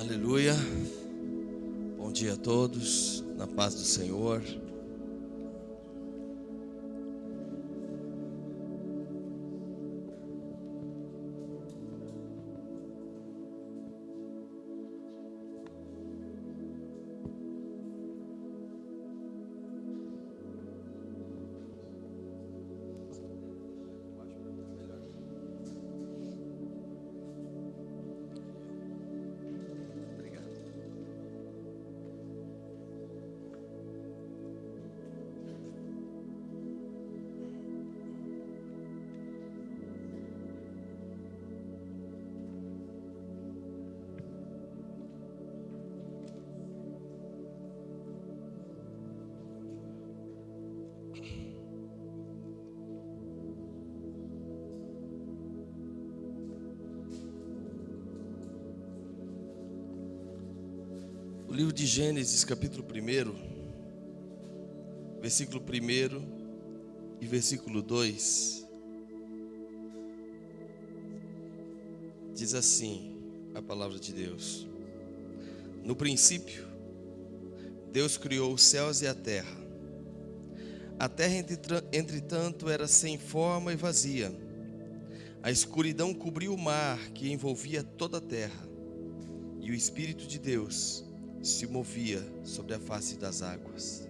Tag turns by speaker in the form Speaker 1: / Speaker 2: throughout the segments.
Speaker 1: Aleluia. Bom dia a todos, na paz do Senhor. O livro de Gênesis, capítulo 1, versículo 1 e versículo 2, diz assim a palavra de Deus: No princípio, Deus criou os céus e a terra. A terra, entretanto, era sem forma e vazia. A escuridão cobriu o mar que envolvia toda a terra, e o Espírito de Deus se movia sobre a face das águas.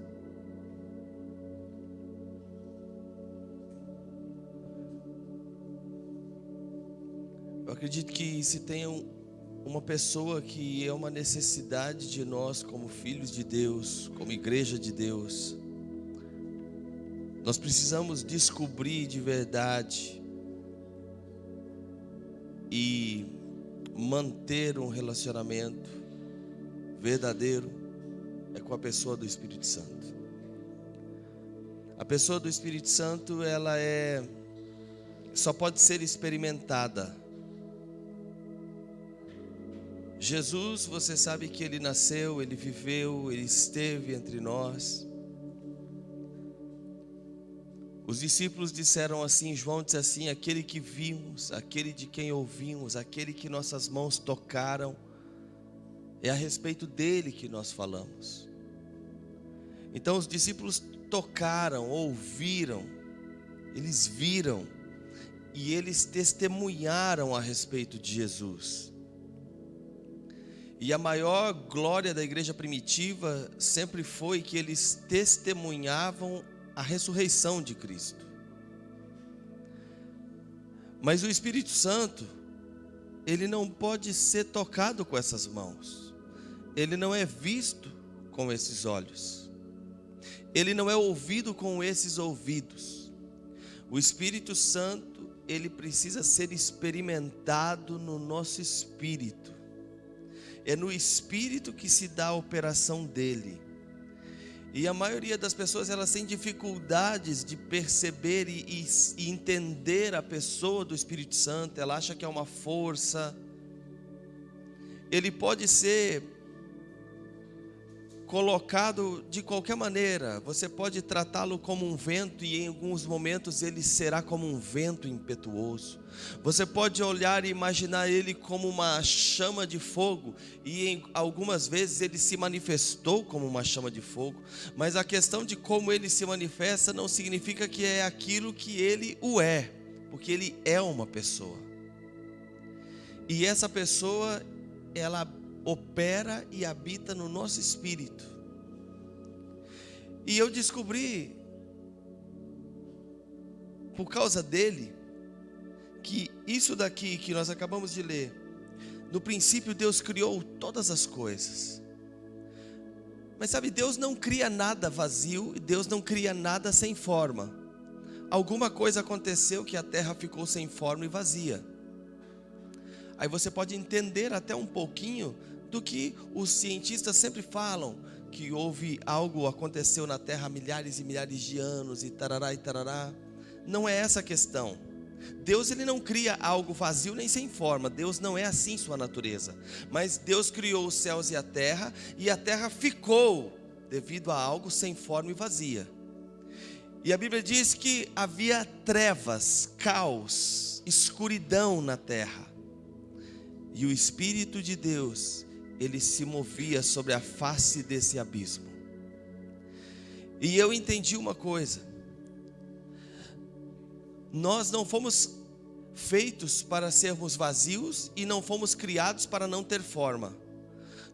Speaker 1: Eu acredito que se tem uma pessoa que é uma necessidade de nós como filhos de Deus, como igreja de Deus, nós precisamos descobrir de verdade e manter um relacionamento verdadeiro é com a pessoa do Espírito Santo. A pessoa do Espírito Santo, ela só pode ser experimentada. Jesus, você sabe que ele nasceu, ele viveu, ele esteve entre nós. Os discípulos disseram assim, João disse assim: aquele que vimos, aquele de quem ouvimos, aquele que nossas mãos tocaram, é a respeito dele que nós falamos. Então os discípulos tocaram, ouviram, eles viram e eles testemunharam a respeito de Jesus. E a maior glória da igreja primitiva sempre foi que eles testemunhavam a ressurreição de Cristo. Mas o Espírito Santo, ele não pode ser tocado com essas mãos. Ele não é visto com esses olhos. Ele não é ouvido com esses ouvidos. O Espírito Santo, ele precisa ser experimentado no nosso espírito. É no espírito que se dá a operação dele. E a maioria das pessoas, elas têm dificuldades de perceber e entender a pessoa do Espírito Santo. Ela acha que é uma força. Ele pode ser colocado de qualquer maneira. Você pode tratá-lo como um vento, e em alguns momentos ele será como um vento impetuoso. Você pode olhar e imaginar ele como uma chama de fogo, e em algumas vezes ele se manifestou como uma chama de fogo. Mas a questão de como ele se manifesta não significa que é aquilo que ele o é, porque ele é uma pessoa. E essa pessoa, ela opera e habita no nosso espírito. E eu descobri, por causa dele, que isso daqui que nós acabamos de ler, no princípio Deus criou todas as coisas. Mas sabe, Deus não cria nada vazio, e Deus não cria nada sem forma. Alguma coisa aconteceu que a terra ficou sem forma e vazia. Aí você pode entender até um pouquinho do que os cientistas sempre falam, que houve algo, aconteceu na terra há milhares e milhares de anos, e tarará e tarará. Não é essa a questão. Deus, ele não cria algo vazio nem sem forma. Deus não é assim sua natureza. Mas Deus criou os céus e a terra ficou devido a algo sem forma e vazia. E a Bíblia diz que havia trevas, caos, escuridão na terra. E o Espírito de Deus, ele se movia sobre a face desse abismo. E eu entendi uma coisa: nós não fomos feitos para sermos vazios e não fomos criados para não ter forma.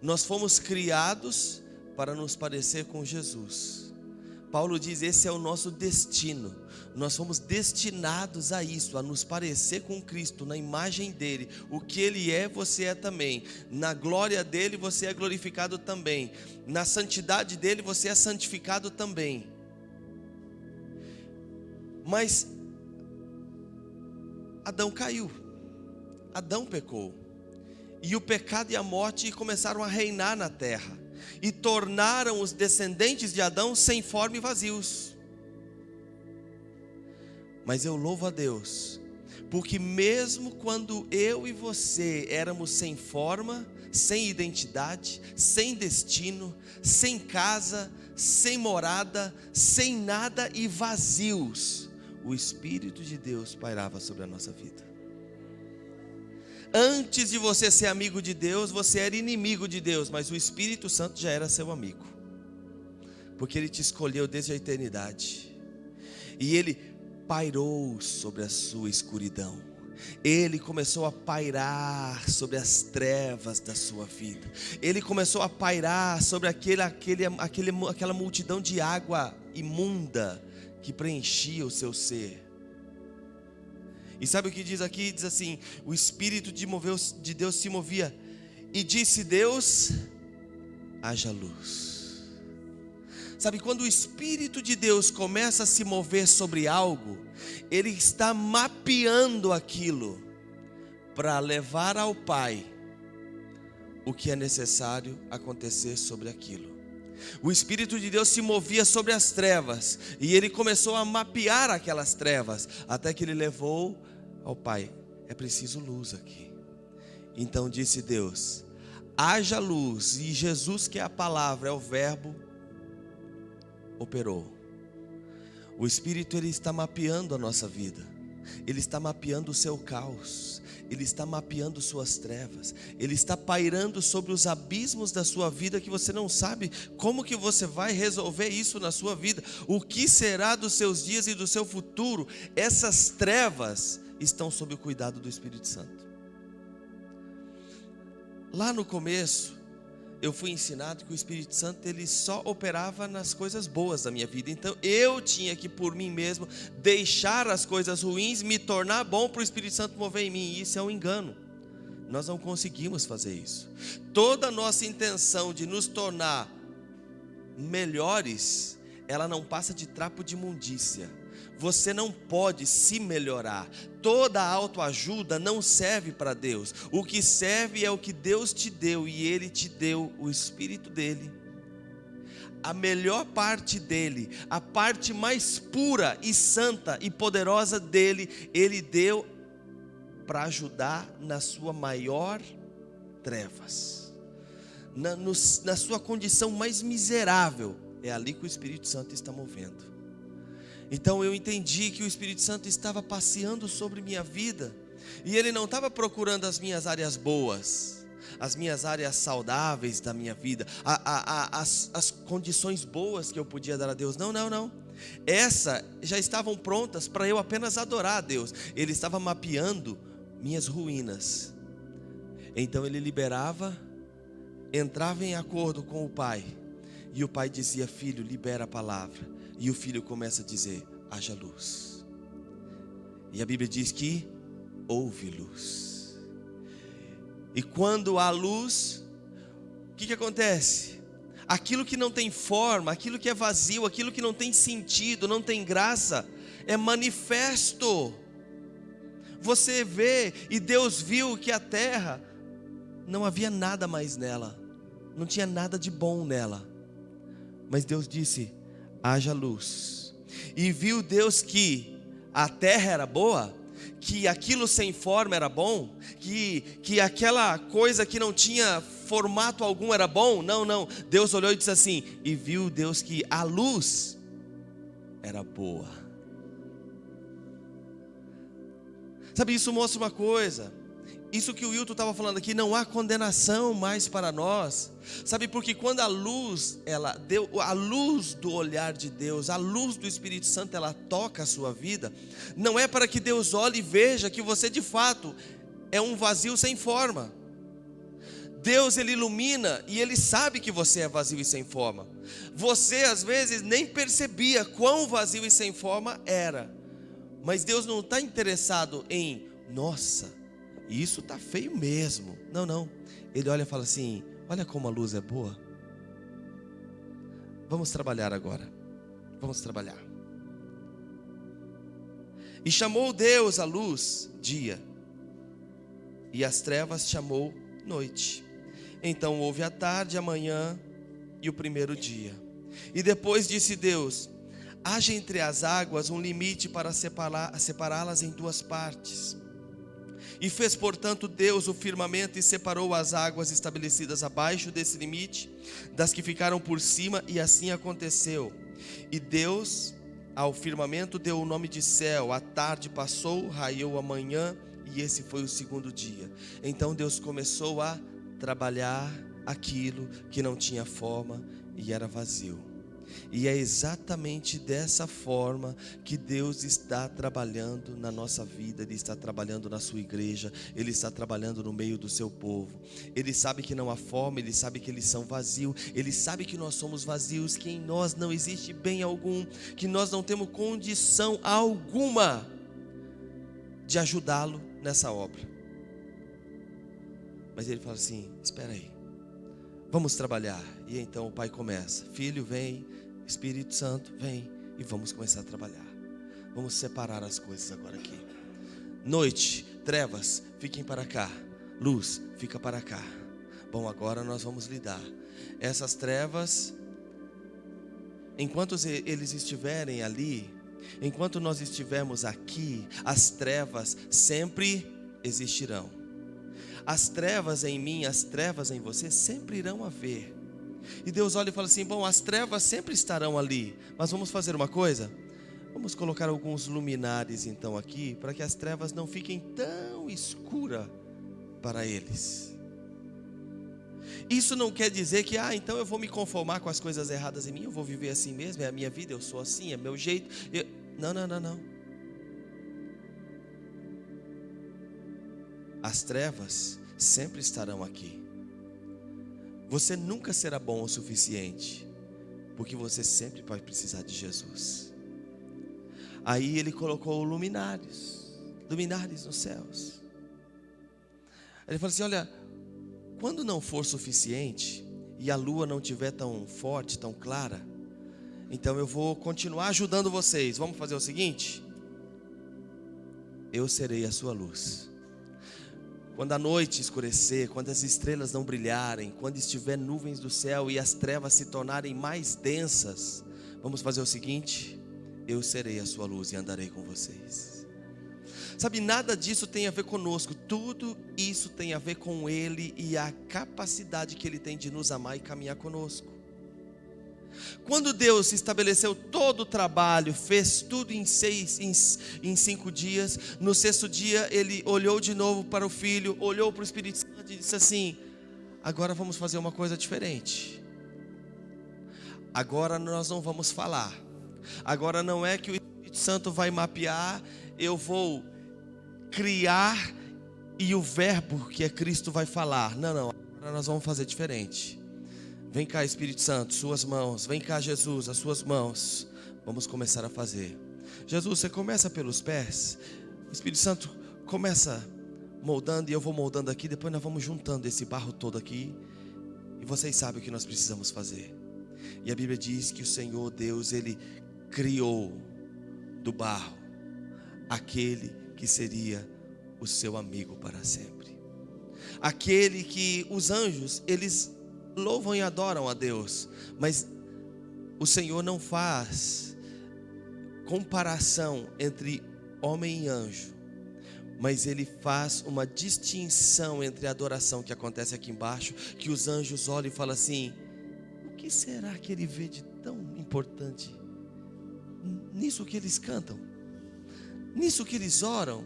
Speaker 1: Nós fomos criados para nos parecer com Jesus. Paulo diz: esse é o nosso destino. Nós fomos destinados a isso, a nos parecer com Cristo, na imagem dele. O que ele é, você é também. Na glória dele, você é glorificado também. Na santidade dele, você é santificado também. Mas Adão caiu, Adão pecou, e o pecado e a morte começaram a reinar na terra, e tornaram os descendentes de Adão sem forma e vazios. Mas eu louvo a Deus, porque mesmo quando eu e você éramos sem forma, sem identidade, sem destino, sem casa, sem morada, sem nada e vazios, o Espírito de Deus pairava sobre a nossa vida. Antes de você ser amigo de Deus, você era inimigo de Deus, mas o Espírito Santo já era seu amigo, porque ele te escolheu desde a eternidade, e ele pairou sobre a sua escuridão. Ele começou a pairar sobre as trevas da sua vida. Ele começou a pairar sobre aquela multidão de água imunda que preenchia o seu ser. E sabe o que diz aqui? Diz assim: o Espírito de Deus se movia, e disse Deus: haja luz. Sabe, quando o Espírito de Deus começa a se mover sobre algo, ele está mapeando aquilo para levar ao Pai o que é necessário acontecer sobre aquilo. O Espírito de Deus se movia sobre as trevas, e ele começou a mapear aquelas trevas, até que ele levou ao Pai: é preciso luz aqui. Então disse Deus: haja luz. E Jesus, que é a palavra, é o verbo, operou. O Espírito, ele está mapeando a nossa vida, ele está mapeando o seu caos, ele está mapeando suas trevas, ele está pairando sobre os abismos da sua vida, que você não sabe como que você vai resolver isso na sua vida, o que será dos seus dias e do seu futuro. Essas trevas estão sob o cuidado do Espírito Santo. Lá no começo, eu fui ensinado que o Espírito Santo, ele só operava nas coisas boas da minha vida. Então eu tinha que, por mim mesmo, deixar as coisas ruins, me tornar bom para o Espírito Santo mover em mim. E isso é um engano. Nós não conseguimos fazer isso. Toda a nossa intenção de nos tornar melhores, ela não passa de trapo de imundícia. Você não pode se melhorar. Toda a autoajuda não serve para Deus. O que serve é o que Deus te deu, e Ele te deu o Espírito dele, a melhor parte dele, a parte mais pura e santa e poderosa dele, Ele deu para ajudar na sua maior trevas, na sua condição mais miserável. É ali que o Espírito Santo está movendo. Então eu entendi que o Espírito Santo estava passeando sobre minha vida, e ele não estava procurando as minhas áreas boas, as minhas áreas saudáveis da minha vida, as condições boas que eu podia dar a Deus. Não. Essas já estavam prontas para eu apenas adorar a Deus. Ele estava mapeando minhas ruínas. Então ele liberava, entrava em acordo com o Pai, e o Pai dizia: filho, libera a palavra. E o filho começa a dizer: haja luz. E a Bíblia diz que houve luz. E quando há luz, o que acontece? Aquilo que não tem forma, aquilo que é vazio, aquilo que não tem sentido, não tem graça, é manifesto. Você vê, e Deus viu que a terra não havia nada mais nela, não tinha nada de bom nela. Mas Deus disse: haja luz. E viu Deus que a terra era boa, que aquilo sem forma era bom, que aquela coisa que não tinha formato algum era bom. Não, Deus olhou e disse assim: e viu Deus que a luz era boa. Sabe, isso mostra uma coisa: Isso que o Wilton estava falando aqui, não há condenação mais para nós. Sabe, porque quando a luz, ela deu, a luz do olhar de Deus, a luz do Espírito Santo, ela toca a sua vida, não é para que Deus olhe e veja que você de fato é um vazio sem forma. Deus, Ele ilumina e Ele sabe que você é vazio e sem forma. Você às vezes nem percebia quão vazio e sem forma era. Mas Deus não está interessado em, nossa, isso está feio mesmo. Não, não. Ele olha e fala assim, olha como a luz é boa. Vamos trabalhar agora. Vamos trabalhar. E chamou Deus a luz, dia, e as trevas chamou noite. Então houve a tarde, a manhã e o primeiro dia. E depois disse Deus, haja entre as águas um limite para separá-las em duas partes. E fez, portanto, Deus o firmamento e separou as águas estabelecidas abaixo desse limite das que ficaram por cima, e assim aconteceu. E Deus ao firmamento deu o nome de céu. A tarde passou, raiou a manhã, e esse foi o segundo dia. Então Deus começou a trabalhar aquilo que não tinha forma e era vazio. E é exatamente dessa forma que Deus está trabalhando na nossa vida. Ele está trabalhando na sua igreja, Ele está trabalhando no meio do seu povo. Ele sabe que não há forma, Ele sabe que eles são vazios, Ele sabe que nós somos vazios, que em nós não existe bem algum, que nós não temos condição alguma de ajudá-lo nessa obra. Mas Ele fala assim, espera aí, vamos trabalhar. E então o Pai começa, Filho vem, Espírito Santo vem, e vamos começar a trabalhar. Vamos separar as coisas agora aqui. Noite, trevas, fiquem para cá. Luz, fica para cá. Bom, agora nós vamos lidar. Essas trevas, enquanto eles estiverem ali, enquanto nós estivermos aqui, as trevas sempre existirão. As trevas em mim, as trevas em você sempre irão haver. E Deus olha e fala assim, bom, as trevas sempre estarão ali, mas vamos fazer uma coisa? Vamos colocar alguns luminares então aqui, para que as trevas não fiquem tão escuras para eles. Isso não quer dizer que, então eu vou me conformar com as coisas erradas em mim, eu vou viver assim mesmo, é a minha vida, eu sou assim, é meu jeito. Não. As trevas sempre estarão aqui. Você nunca será bom o suficiente, porque você sempre vai precisar de Jesus. Aí Ele colocou luminares nos céus. Ele falou assim, olha, quando não for suficiente, e a lua não estiver tão forte, tão clara, então eu vou continuar ajudando vocês. Vamos fazer o seguinte, eu serei a sua luz. Quando a noite escurecer, quando as estrelas não brilharem, quando estiver nuvens do céu e as trevas se tornarem mais densas, vamos fazer o seguinte, eu serei a sua luz e andarei com vocês. Sabe, nada disso tem a ver conosco, tudo isso tem a ver com Ele e a capacidade que Ele tem de nos amar e caminhar conosco. Quando Deus estabeleceu todo o trabalho, fez tudo em 5 dias, no sexto dia Ele olhou de novo para o Filho, olhou para o Espírito Santo e disse assim, agora vamos fazer uma coisa diferente. Agora nós não vamos falar. Agora não é que o Espírito Santo vai mapear, eu vou criar e o verbo que é Cristo vai falar. Não, agora nós vamos fazer diferente. Vem cá, Espírito Santo, suas mãos. Vem cá, Jesus, as suas mãos. Vamos começar a fazer. Jesus, você começa pelos pés. O Espírito Santo começa moldando e eu vou moldando aqui. Depois nós vamos juntando esse barro todo aqui. E vocês sabem o que nós precisamos fazer. E a Bíblia diz que o Senhor Deus, Ele criou do barro aquele que seria o seu amigo para sempre. Aquele que os anjos, eles louvam e adoram a Deus, mas o Senhor não faz comparação entre homem e anjo, mas Ele faz uma distinção entre a adoração que acontece aqui embaixo, que os anjos olham e falam assim, o que será que Ele vê de tão importante nisso que eles cantam, nisso que eles oram?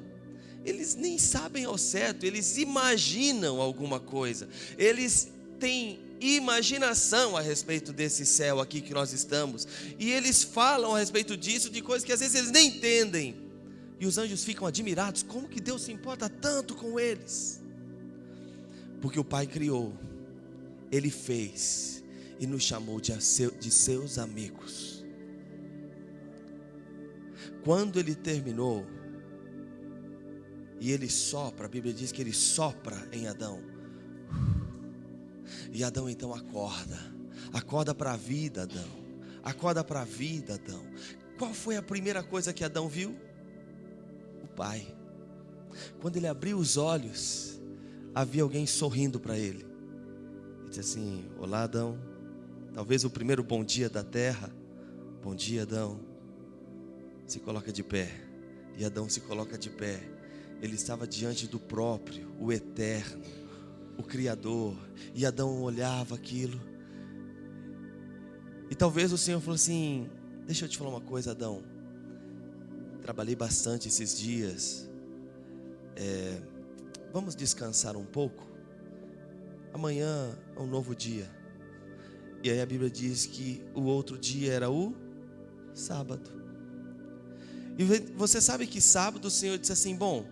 Speaker 1: eles nem sabem ao certo, eles imaginam alguma coisa, eles têm imaginação a respeito desse céu aqui que nós estamos, e eles falam a respeito disso, de coisas que às vezes eles nem entendem, e os anjos ficam admirados, como que Deus se importa tanto com eles? Porque o Pai criou, Ele fez, e nos chamou de seus amigos. Quando Ele terminou, e Ele sopra, a Bíblia diz que Ele sopra em Adão, e Adão então acorda para a vida, Adão, acorda para a vida, Adão. Qual foi a primeira coisa que Adão viu? O Pai. Quando ele abriu os olhos, havia alguém sorrindo para ele. Ele disse assim: olá, Adão. Talvez o primeiro bom dia da terra. Bom dia, Adão. Se coloca de pé. E Adão se coloca de pé. Ele estava diante do próprio, o eterno, o Criador. E Adão olhava aquilo. E talvez o Senhor falou assim: deixa eu te falar uma coisa, Adão. Trabalhei bastante esses dias. Vamos descansar um pouco. Amanhã é um novo dia. E aí a Bíblia diz que o outro dia era o sábado. E você sabe que sábado o Senhor disse assim: bom,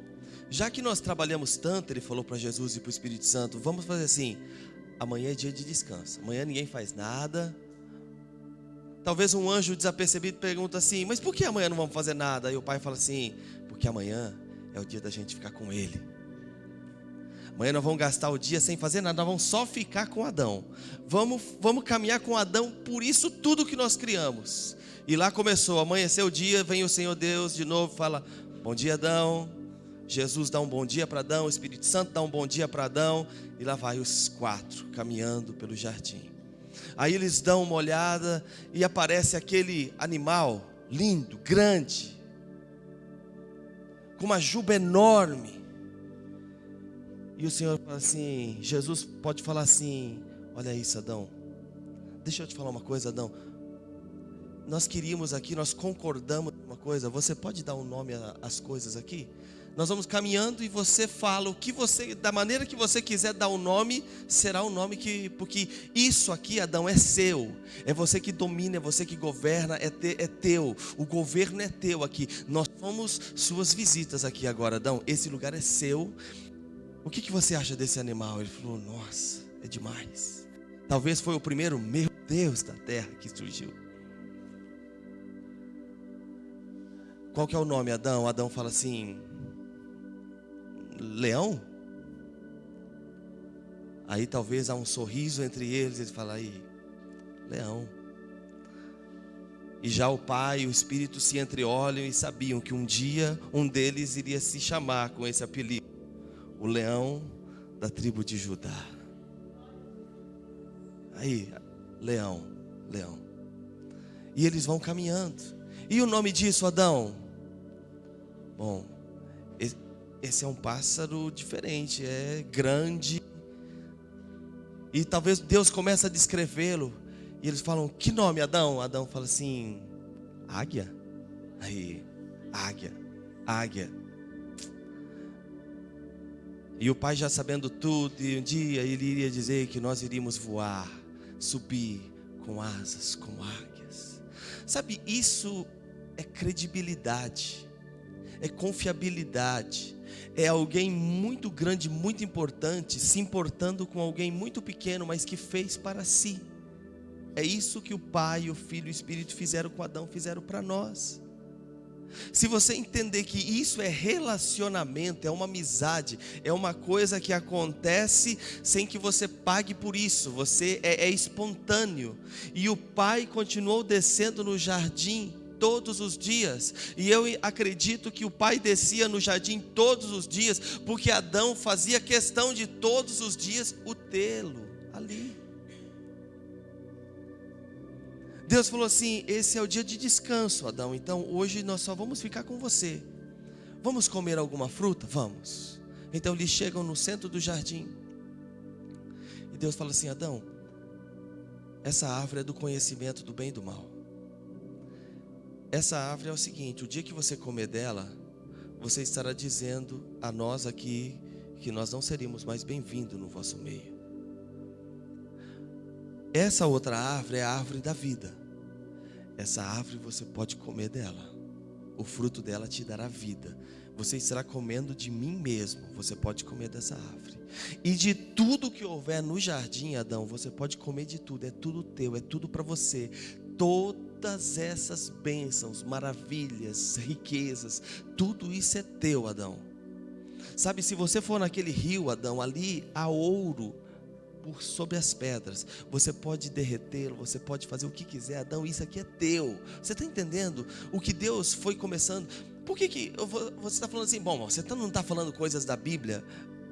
Speaker 1: já que nós trabalhamos tanto, Ele falou para Jesus e para o Espírito Santo, vamos fazer assim, amanhã é dia de descanso, amanhã ninguém faz nada. Talvez um anjo desapercebido pergunta assim: mas por que amanhã não vamos fazer nada? E o Pai fala assim: porque amanhã é o dia da gente ficar com Ele. Amanhã nós vamos gastar o dia sem fazer nada, nós vamos só ficar com Adão. Vamos caminhar com Adão por isso tudo que nós criamos. E lá começou, amanheceu o dia, vem o Senhor Deus de novo, fala: bom dia, Adão. Jesus dá um bom dia para Adão, o Espírito Santo dá um bom dia para Adão. E lá vai os quatro caminhando pelo jardim. Aí eles dão uma olhada e aparece aquele animal lindo, grande, com uma juba enorme. E o Senhor fala assim, Jesus pode falar assim: olha isso, Adão, deixa eu te falar uma coisa, Adão. Nós queríamos aqui, nós concordamos uma coisa, você pode dar um nome às coisas aqui? Nós vamos caminhando e você fala o que você, da maneira que você quiser dar um nome, será um nome porque isso aqui, Adão, é seu, é você que domina, é você que governa, é teu, o governo é teu aqui, nós somos suas visitas aqui agora, Adão, esse lugar é seu. O que você acha desse animal? Ele falou: nossa, é demais. Talvez foi o primeiro, meu Deus, da terra que surgiu. Qual que é o nome, Adão? Adão fala assim: leão? Aí talvez há um sorriso entre eles, ele fala: aí, leão. E já o Pai e o Espírito se entreolham e sabiam que um dia um deles iria se chamar com esse apelido: o leão da tribo de Judá. Aí, leão. E eles vão caminhando. E o nome disso, Adão? Bom, esse é um pássaro diferente, é grande. E talvez Deus comece a descrevê-lo. E eles falam: que nome, Adão? Adão fala assim: águia. Aí, águia. E o Pai já sabendo tudo, e um dia ele iria dizer que nós iríamos voar, subir com asas como águias. Sabe, isso é credibilidade, é confiabilidade, é alguém muito grande, muito importante, se importando com alguém muito pequeno, mas que fez para si. É isso que o Pai, o Filho e o Espírito fizeram com Adão, fizeram para nós. Se você entender que isso é relacionamento, é uma amizade, é uma coisa que acontece sem que você pague por isso, você é espontâneo. E o Pai continuou descendo no jardim todos os dias, e eu acredito que o Pai descia no jardim todos os dias, porque Adão fazia questão de todos os dias o tê-lo ali. Deus falou assim: esse é o dia de descanso, Adão, então hoje nós só vamos ficar com você. Vamos comer alguma fruta? Vamos. Então eles chegam no centro do jardim, e Deus fala assim: Adão, essa árvore é do conhecimento do bem e do mal. Essa árvore é o seguinte: o dia que você comer dela, você estará dizendo a nós aqui que nós não seríamos mais bem-vindos no vosso meio. Essa outra árvore é a árvore da vida. Essa árvore você pode comer dela. O fruto dela te dará vida. Você estará comendo de mim mesmo. Você pode comer dessa árvore. E de tudo que houver no jardim, Adão, você pode comer de tudo. É tudo teu, é tudo para você. Todas essas bênçãos, maravilhas, riquezas, tudo isso é teu, Adão. Sabe, se você for naquele rio, Adão, ali há ouro por sobre as pedras. Você pode derretê-lo, você pode fazer o que quiser, Adão, isso aqui é teu. Você está entendendo o que Deus foi começando? Por que você está falando assim? Bom, você não está falando coisas da Bíblia?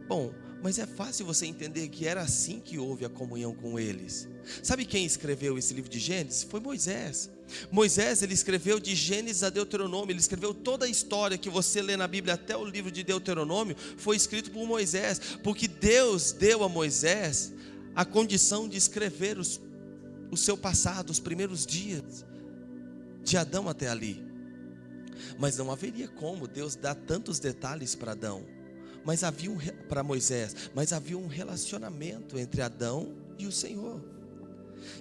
Speaker 1: Bom, mas é fácil você entender que era assim que houve a comunhão com eles. Sabe quem escreveu esse livro de Gênesis? Foi Moisés. Moisés, ele escreveu de Gênesis a Deuteronômio. Ele escreveu toda a história que você lê na Bíblia, até o livro de Deuteronômio, foi escrito por Moisés, porque Deus deu a Moisés a condição de escrever o seu passado, os primeiros dias de Adão até ali. Mas não haveria como Deus dar tantos detalhes para Adão. Mas havia para Moisés, mas havia um relacionamento entre Adão e o Senhor.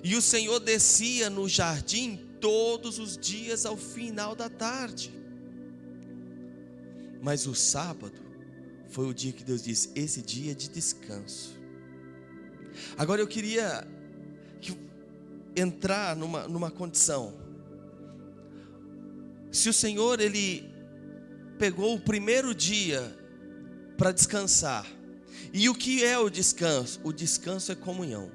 Speaker 1: E o Senhor descia no jardim todos os dias ao final da tarde. Mas o sábado foi o dia que Deus disse: esse dia é de descanso. Agora eu queria entrar numa condição. Se o Senhor, ele pegou o primeiro dia para descansar. E o que é o descanso? O descanso é comunhão.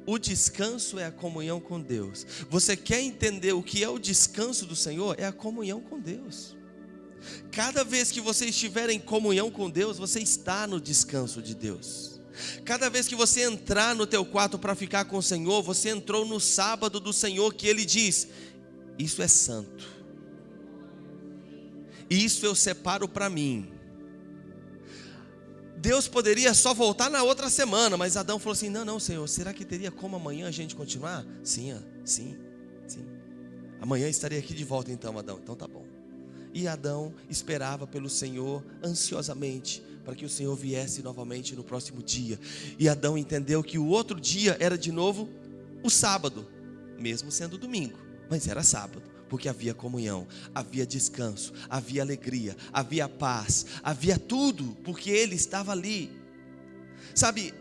Speaker 1: O descanso é a comunhão com Deus. Você quer entender o que é o descanso do Senhor? É a comunhão com Deus. Cada vez que você estiver em comunhão com Deus, você está no descanso de Deus. Cada vez que você entrar no teu quarto para ficar com o Senhor, você entrou no sábado do Senhor, que Ele diz: isso é santo, isso eu separo para mim. Deus poderia só voltar na outra semana, mas Adão falou assim: não, Senhor, será que teria como amanhã a gente continuar? Sim. Amanhã estaria aqui de volta então, Adão. Então tá bom. E Adão esperava pelo Senhor ansiosamente, para que o Senhor viesse novamente no próximo dia. E Adão entendeu que o outro dia era de novo o sábado, mesmo sendo domingo, mas era sábado, porque havia comunhão, havia descanso, havia alegria, havia paz, havia tudo, porque Ele estava ali. Sabe,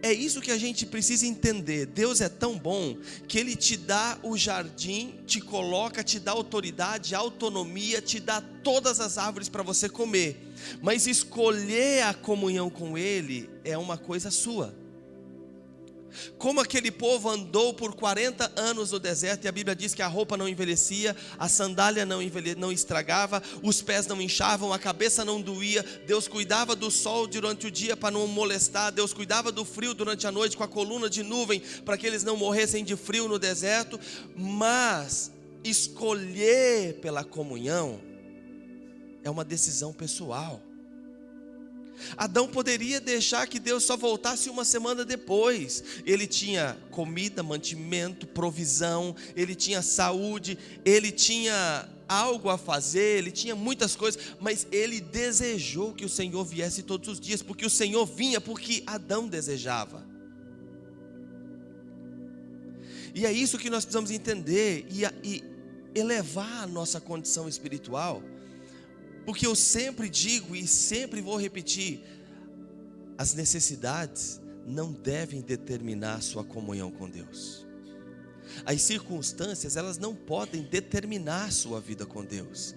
Speaker 1: é isso que a gente precisa entender. Deus é tão bom que Ele te dá o jardim, te coloca, te dá autoridade, autonomia, te dá todas as árvores para você comer. Mas escolher a comunhão com Ele é uma coisa sua. Como aquele povo andou por 40 anos no deserto, e a Bíblia diz que a roupa não envelhecia, a sandália não estragava, os pés não inchavam, a cabeça não doía. Deus cuidava do sol durante o dia para não molestar, Deus cuidava do frio durante a noite com a coluna de nuvem para que eles não morressem de frio no deserto. Mas escolher pela comunhão é uma decisão pessoal. Adão poderia deixar que Deus só voltasse uma semana depois. Ele tinha comida, mantimento, provisão, ele tinha saúde, ele tinha algo a fazer, ele tinha muitas coisas, mas ele desejou que o Senhor viesse todos os dias, porque o Senhor vinha porque Adão desejava. E é isso que nós precisamos entender e elevar a nossa condição espiritual. Porque eu sempre digo e sempre vou repetir: as necessidades não devem determinar a sua comunhão com Deus. As circunstâncias, elas não podem determinar a sua vida com Deus.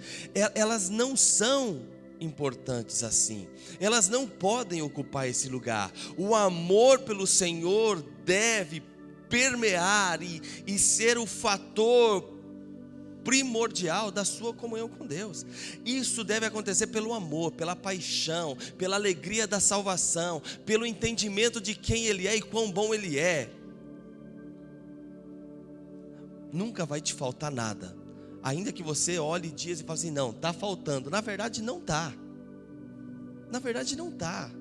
Speaker 1: Elas não são importantes assim. Elas não podem ocupar esse lugar. O amor pelo Senhor deve permear e ser o fator primordial da sua comunhão com Deus. Isso deve acontecer pelo amor, pela paixão, pela alegria da salvação, pelo entendimento de quem Ele é e quão bom Ele é. Nunca vai te faltar nada, ainda que você olhe dias e fale assim: não, está faltando. Na verdade não está. Na verdade não está.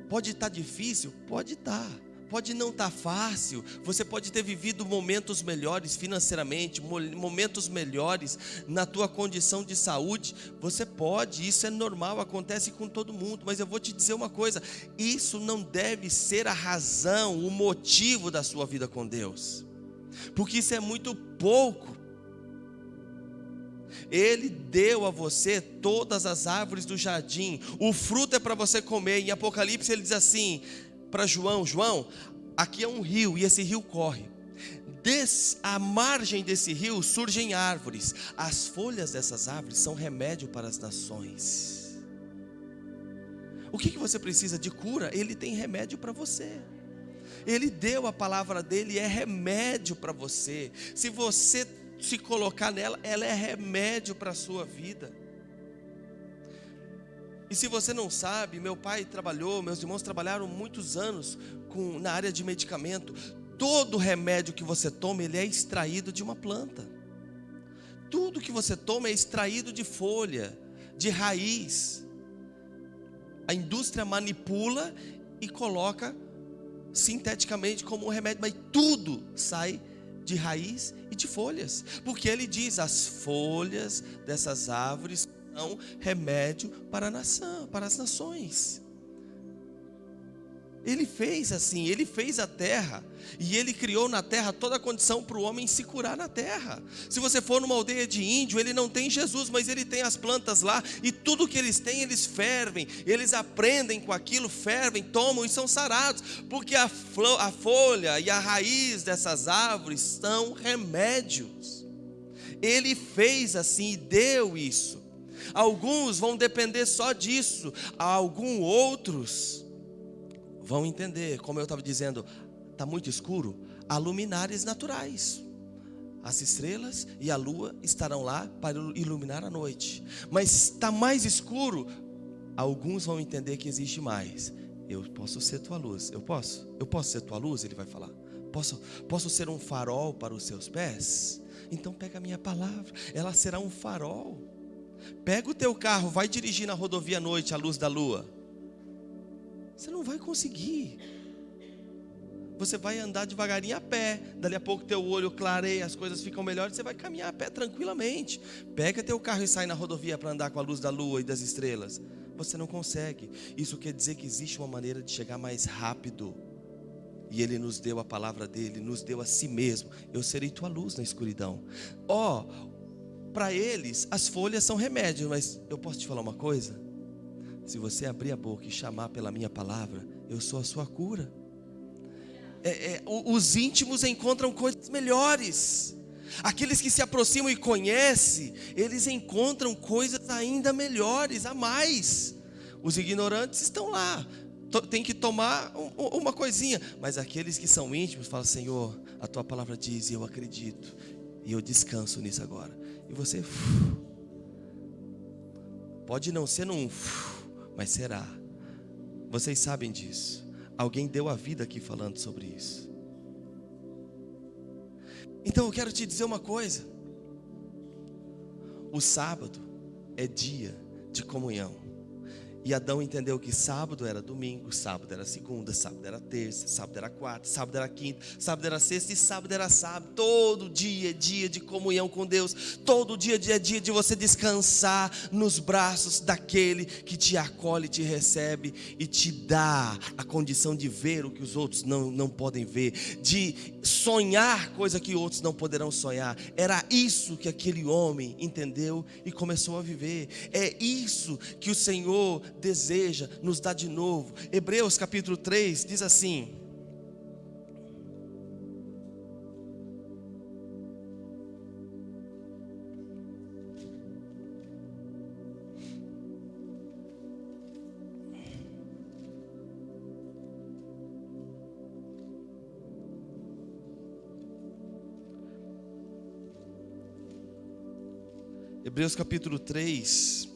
Speaker 1: Pode estar difícil? Pode estar. Pode não estar fácil, você pode ter vivido momentos melhores financeiramente, momentos melhores na tua condição de saúde, você pode, isso é normal, acontece com todo mundo, mas eu vou te dizer uma coisa, isso não deve ser a razão, o motivo da sua vida com Deus, porque isso é muito pouco. Ele deu a você todas as árvores do jardim, o fruto é para você comer. Em Apocalipse ele diz assim para João: João, aqui é um rio e esse rio corre. À margem desse rio surgem árvores. As folhas dessas árvores são remédio para as nações. O que você precisa de cura? Ele tem remédio para você. Ele deu a palavra dele, é remédio para você. Se você se colocar nela, ela é remédio para a sua vida. E se você não sabe, meu pai trabalhou, meus irmãos trabalharam muitos anos na área de medicamento. Todo remédio que você toma, ele é extraído de uma planta. Tudo que você toma é extraído de folha, de raiz. A indústria manipula e coloca sinteticamente como um remédio, mas tudo sai de raiz e de folhas, porque ele diz: as folhas dessas árvores são remédio para a nação, para as nações. Ele fez assim, ele fez a terra, e ele criou na terra toda a condição para o homem se curar na terra. Se você for numa aldeia de índio, ele não tem Jesus, mas ele tem as plantas lá, e tudo que eles têm, eles fervem, eles aprendem com aquilo, fervem, tomam e são sarados, porque a folha e a raiz dessas árvores são remédios. Ele fez assim e deu isso. Alguns vão depender só disso, alguns outros vão entender, como eu estava dizendo, está muito escuro, há luminares naturais. As estrelas e a lua estarão lá para iluminar a noite. Mas está mais escuro, alguns vão entender que existe mais. Eu posso ser tua luz, eu posso ser tua luz, ele vai falar. Posso ser um farol para os seus pés? Então pega a minha palavra, ela será um farol. Pega o teu carro, vai dirigir na rodovia à noite à luz da lua. Você não vai conseguir. Você vai andar devagarinho a pé. Dali a pouco teu olho clareia, as coisas ficam melhores, você vai caminhar a pé tranquilamente. Pega teu carro e sai na rodovia para andar com a luz da lua e das estrelas. Você não consegue. Isso quer dizer que existe uma maneira de chegar mais rápido. E Ele nos deu a palavra dEle, nos deu a si mesmo. Eu serei tua luz na escuridão. Para eles as folhas são remédio, mas eu posso te falar uma coisa? Se você abrir a boca e chamar pela minha palavra, eu sou a sua cura. Os íntimos encontram coisas melhores. Aqueles que se aproximam e conhecem, eles encontram coisas ainda melhores, a mais. Os ignorantes estão lá, tem que tomar uma coisinha. Mas aqueles que são íntimos falam: Senhor, a tua palavra diz, e eu acredito, e eu descanso nisso agora. E você pode não ser num mas será. Vocês sabem disso. Alguém deu a vida aqui falando sobre isso. Então eu quero te dizer uma coisa. O sábado é dia de comunhão. E Adão entendeu que sábado era domingo, sábado era segunda, sábado era terça, sábado era quarta, sábado era quinta, sábado era sexta e sábado era sábado. Todo dia é dia de comunhão com Deus. Todo dia é dia de você descansar nos braços daquele que te acolhe, te recebe e te dá a condição de ver o que os outros não podem ver, de sonhar coisa que outros não poderão sonhar. Era isso que aquele homem entendeu e começou a viver. É isso que o Senhor deseja nos dar de novo. Hebreus capítulo 3 diz assim: Hebreus capítulo 3,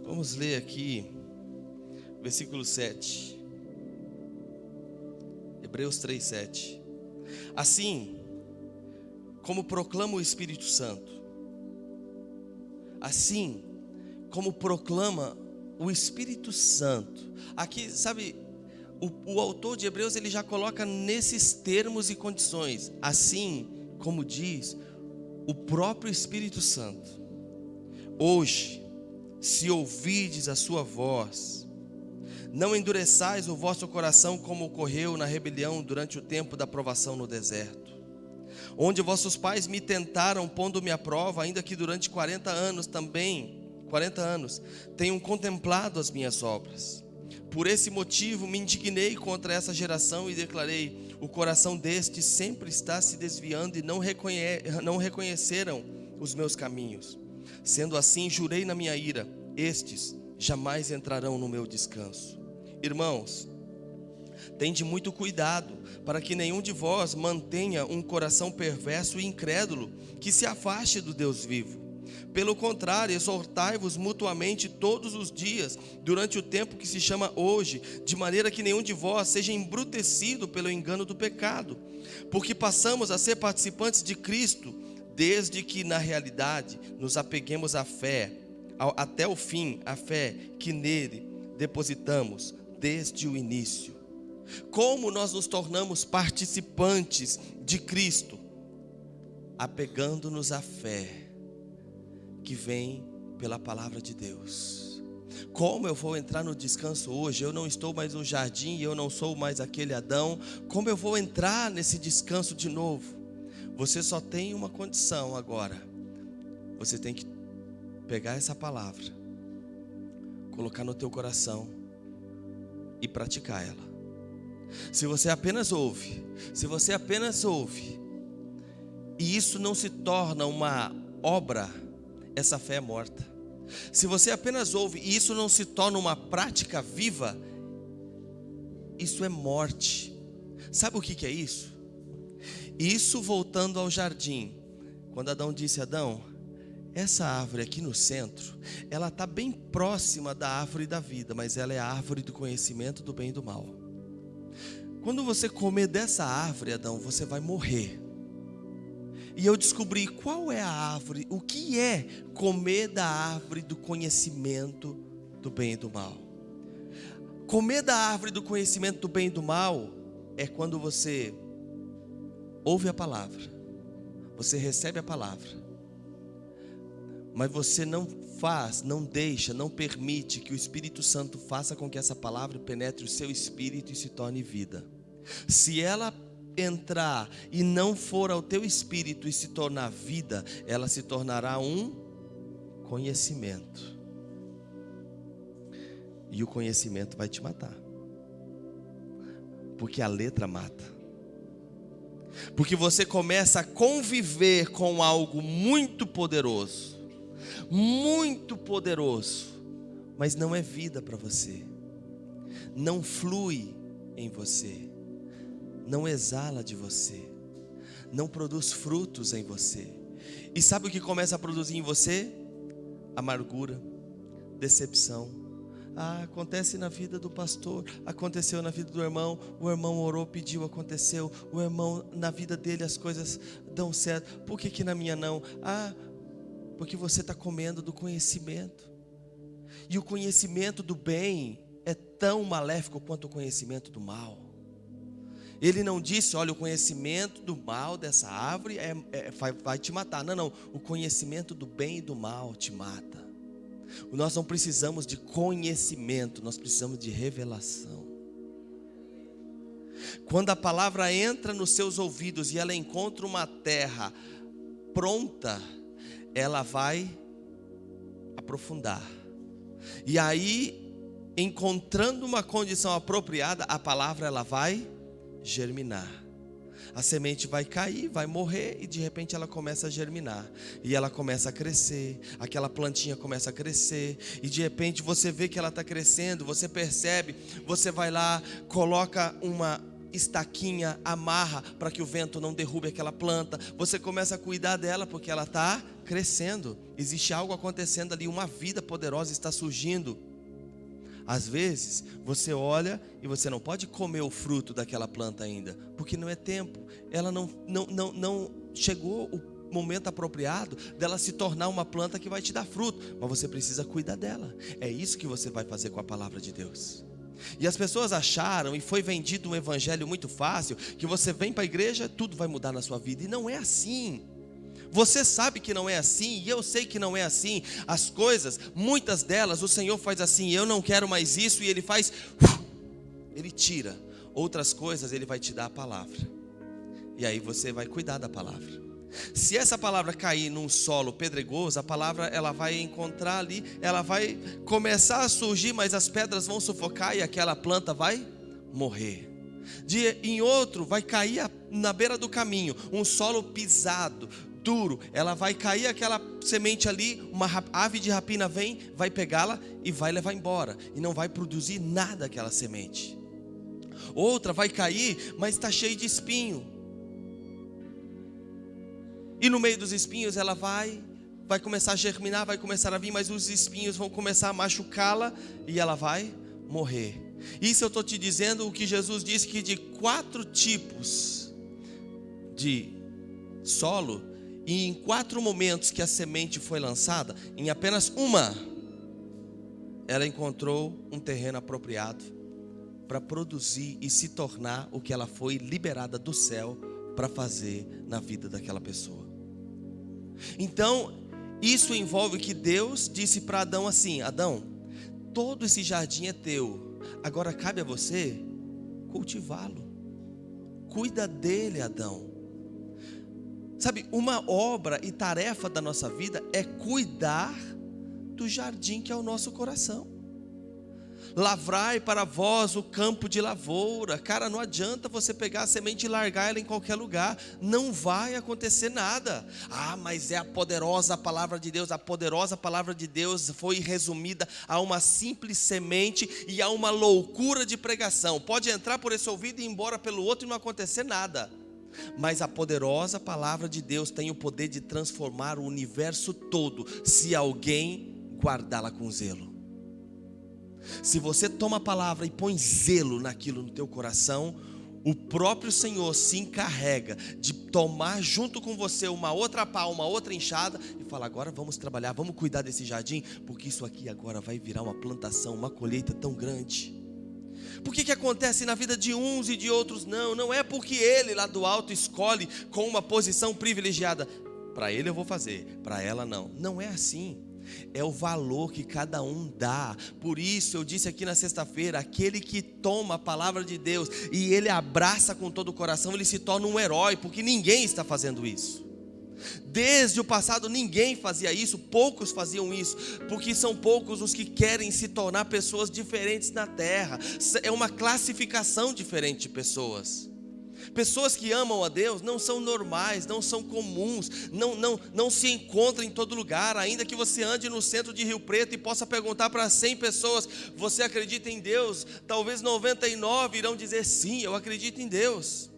Speaker 1: vamos ler aqui, versículo 7. Hebreus 3, 7. Assim, como proclama o Espírito Santo, assim como proclama o Espírito Santo. Aqui, sabe, o autor de Hebreus, ele já coloca nesses termos e condições, assim como diz o próprio Espírito Santo. Hoje, se ouvirdes a sua voz, não endureçais o vosso coração como ocorreu na rebelião durante o tempo da provação no deserto, onde vossos pais me tentaram pondo-me à prova, ainda que durante 40 anos tenham contemplado as minhas obras. Por esse motivo me indignei contra essa geração e declarei: o coração destes sempre está se desviando e não reconheceram os meus caminhos. Sendo assim, jurei na minha ira: estes jamais entrarão no meu descanso. Irmãos, tende muito cuidado para que nenhum de vós mantenha um coração perverso e incrédulo que se afaste do Deus vivo. Pelo contrário, exortai-vos mutuamente todos os dias, durante o tempo que se chama hoje, de maneira que nenhum de vós seja embrutecido pelo engano do pecado, porque passamos a ser participantes de Cristo, desde que na realidade nos apeguemos à fé, até o fim, a fé que nele depositamos desde o início. Como nós nos tornamos participantes de Cristo? Apegando-nos à fé que vem pela palavra de Deus. Como eu vou entrar no descanso hoje? Eu não estou mais no jardim e eu não sou mais aquele Adão. Como eu vou entrar nesse descanso de novo? Você só tem uma condição agora. Você tem que pegar essa palavra, colocar no teu coração e praticar ela. Se você apenas ouve, e isso não se torna uma obra, essa fé é morta. Se você apenas ouve e isso não se torna uma prática viva, isso é morte. Sabe o que é isso? Isso, voltando ao jardim, quando Adão disse: Adão, essa árvore aqui no centro, ela está bem próxima da árvore da vida, mas ela é a árvore do conhecimento do bem e do mal. Quando você comer dessa árvore, Adão, você vai morrer. E eu descobri qual é a árvore, o que é comer da árvore do conhecimento do bem e do mal. Comer da árvore do conhecimento do bem e do mal é quando você ouve a palavra, você recebe a palavra, mas você não permite que o Espírito Santo faça com que essa palavra penetre o seu espírito e se torne vida. Se ela entrar e não for ao teu espírito e se tornar vida, ela se tornará um conhecimento. E o conhecimento vai te matar. Porque a letra mata. Porque você começa a conviver com algo muito poderoso, mas não é vida para você. Não flui em você. Não exala de você, não produz frutos em você. E sabe o que começa a produzir em você? Amargura, decepção. Acontece na vida do pastor, aconteceu na vida do irmão, o irmão orou, pediu, aconteceu. O irmão, na vida dele as coisas dão certo, por que na minha não? Porque você está comendo do conhecimento. E o conhecimento do bem é tão maléfico quanto o conhecimento do mal. Ele não disse: olha, o conhecimento do mal dessa árvore vai te matar. Não, o conhecimento do bem e do mal te mata. Nós não precisamos de conhecimento, nós precisamos de revelação. Quando a palavra entra nos seus ouvidos e ela encontra uma terra pronta, ela vai aprofundar. E aí, encontrando uma condição apropriada, a palavra ela vai germinar. A semente vai cair, vai morrer, e de repente ela começa a germinar, e ela começa a crescer, aquela plantinha começa a crescer, e de repente você vê que ela está crescendo, você percebe, você vai lá, coloca uma estaquinha, amarra para que o vento não derrube aquela planta, você começa a cuidar dela porque ela está crescendo, existe algo acontecendo ali, uma vida poderosa está surgindo. Às vezes, você olha e você não pode comer o fruto daquela planta ainda, porque não é tempo, ela não chegou momento apropriado dela se tornar uma planta que vai te dar fruto, mas você precisa cuidar dela. É isso que você vai fazer com a palavra de Deus. E as pessoas acharam, e foi vendido um evangelho muito fácil, que você vem para a igreja, tudo vai mudar na sua vida, e não é assim. Você sabe que não é assim, e eu sei que não é assim. As coisas, muitas delas, o Senhor faz assim: eu não quero mais isso, e Ele faz, Ele tira. Outras coisas Ele vai te dar a palavra, e aí você vai cuidar da palavra. Se essa palavra cair num solo pedregoso, a palavra ela vai encontrar ali, ela vai começar a surgir, mas as pedras vão sufocar e aquela planta vai morrer. Em outro vai cair na beira do caminho, um solo pisado, duro, ela vai cair aquela semente ali, uma ave de rapina vem, vai pegá-la e vai levar embora, e não vai produzir nada aquela semente. Outra vai cair, mas está cheia de espinho, e no meio dos espinhos ela vai começar a germinar, vai começar a vir, mas os espinhos vão começar a machucá-la e ela vai morrer. Isso eu estou te dizendo o que Jesus disse, que de 4 tipos de solo, e em 4 momentos que a semente foi lançada, em apenas uma, ela encontrou um terreno apropriado para produzir e se tornar o que ela foi liberada do céu para fazer na vida daquela pessoa. Então, isso envolve que Deus disse para Adão assim: Adão, todo esse jardim é teu, agora cabe a você cultivá-lo. Cuida dele, Adão. Sabe, uma obra e tarefa da nossa vida é cuidar do jardim que é o nosso coração. Lavrai para vós o campo de lavoura. Cara, não adianta você pegar a semente e largar ela em qualquer lugar, não vai acontecer nada. Mas é a poderosa palavra de Deus. A poderosa palavra de Deus foi resumida a uma simples semente e a uma loucura de pregação. Pode entrar por esse ouvido e ir embora pelo outro e não acontecer nada. Mas a poderosa palavra de Deus tem o poder de transformar o universo todo, se alguém guardá-la com zelo. Se você toma a palavra e põe zelo naquilo no teu coração, o próprio Senhor se encarrega de tomar junto com você uma outra pá, uma outra enxada e fala: agora vamos trabalhar, vamos cuidar desse jardim, porque isso aqui agora vai virar uma plantação, uma colheita tão grande. Por que acontece na vida de uns e de outros não? Não é porque ele lá do alto escolhe com uma posição privilegiada. Para ele eu vou fazer, para ela não. Não é assim. É o valor que cada um dá. Por isso eu disse aqui na sexta-feira: aquele que toma a palavra de Deus e ele abraça com todo o coração, ele se torna um herói, porque ninguém está fazendo isso. Desde o passado ninguém fazia isso, poucos faziam isso, porque são poucos os que querem se tornar pessoas diferentes na terra. É uma classificação diferente de pessoas. Pessoas que amam a Deus não são normais, não são comuns, não se encontram em todo lugar. Ainda que você ande no centro de Rio Preto e possa perguntar para 100 pessoas: você acredita em Deus? Talvez 99 irão dizer: sim, eu acredito em Deus.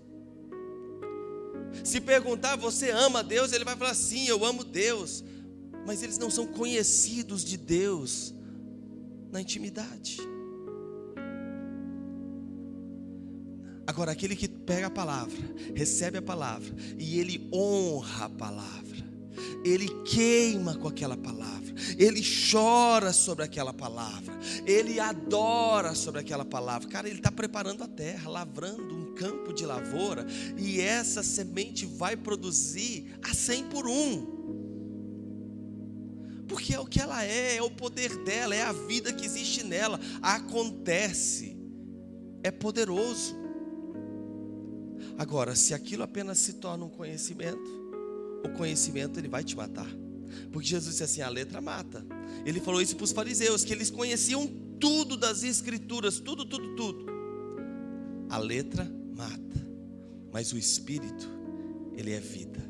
Speaker 1: Se perguntar: você ama Deus? Ele vai falar: sim, eu amo Deus. Mas eles não são conhecidos de Deus na intimidade. Agora, aquele que pega a palavra, recebe a palavra e ele honra a palavra, ele queima com aquela palavra, ele chora sobre aquela palavra, ele adora sobre aquela palavra. Cara, ele está preparando a terra, lavrando um campo de lavoura, e essa semente vai produzir a 100 por 1, porque é o que ela é o poder dela, é a vida que existe nela, acontece, é poderoso. Agora, se aquilo apenas se torna um conhecimento, o conhecimento ele vai te matar. Porque Jesus disse assim: a letra mata. Ele falou isso para os fariseus, que eles conheciam tudo das escrituras, tudo. A letra mata, mas o Espírito, ele é vida.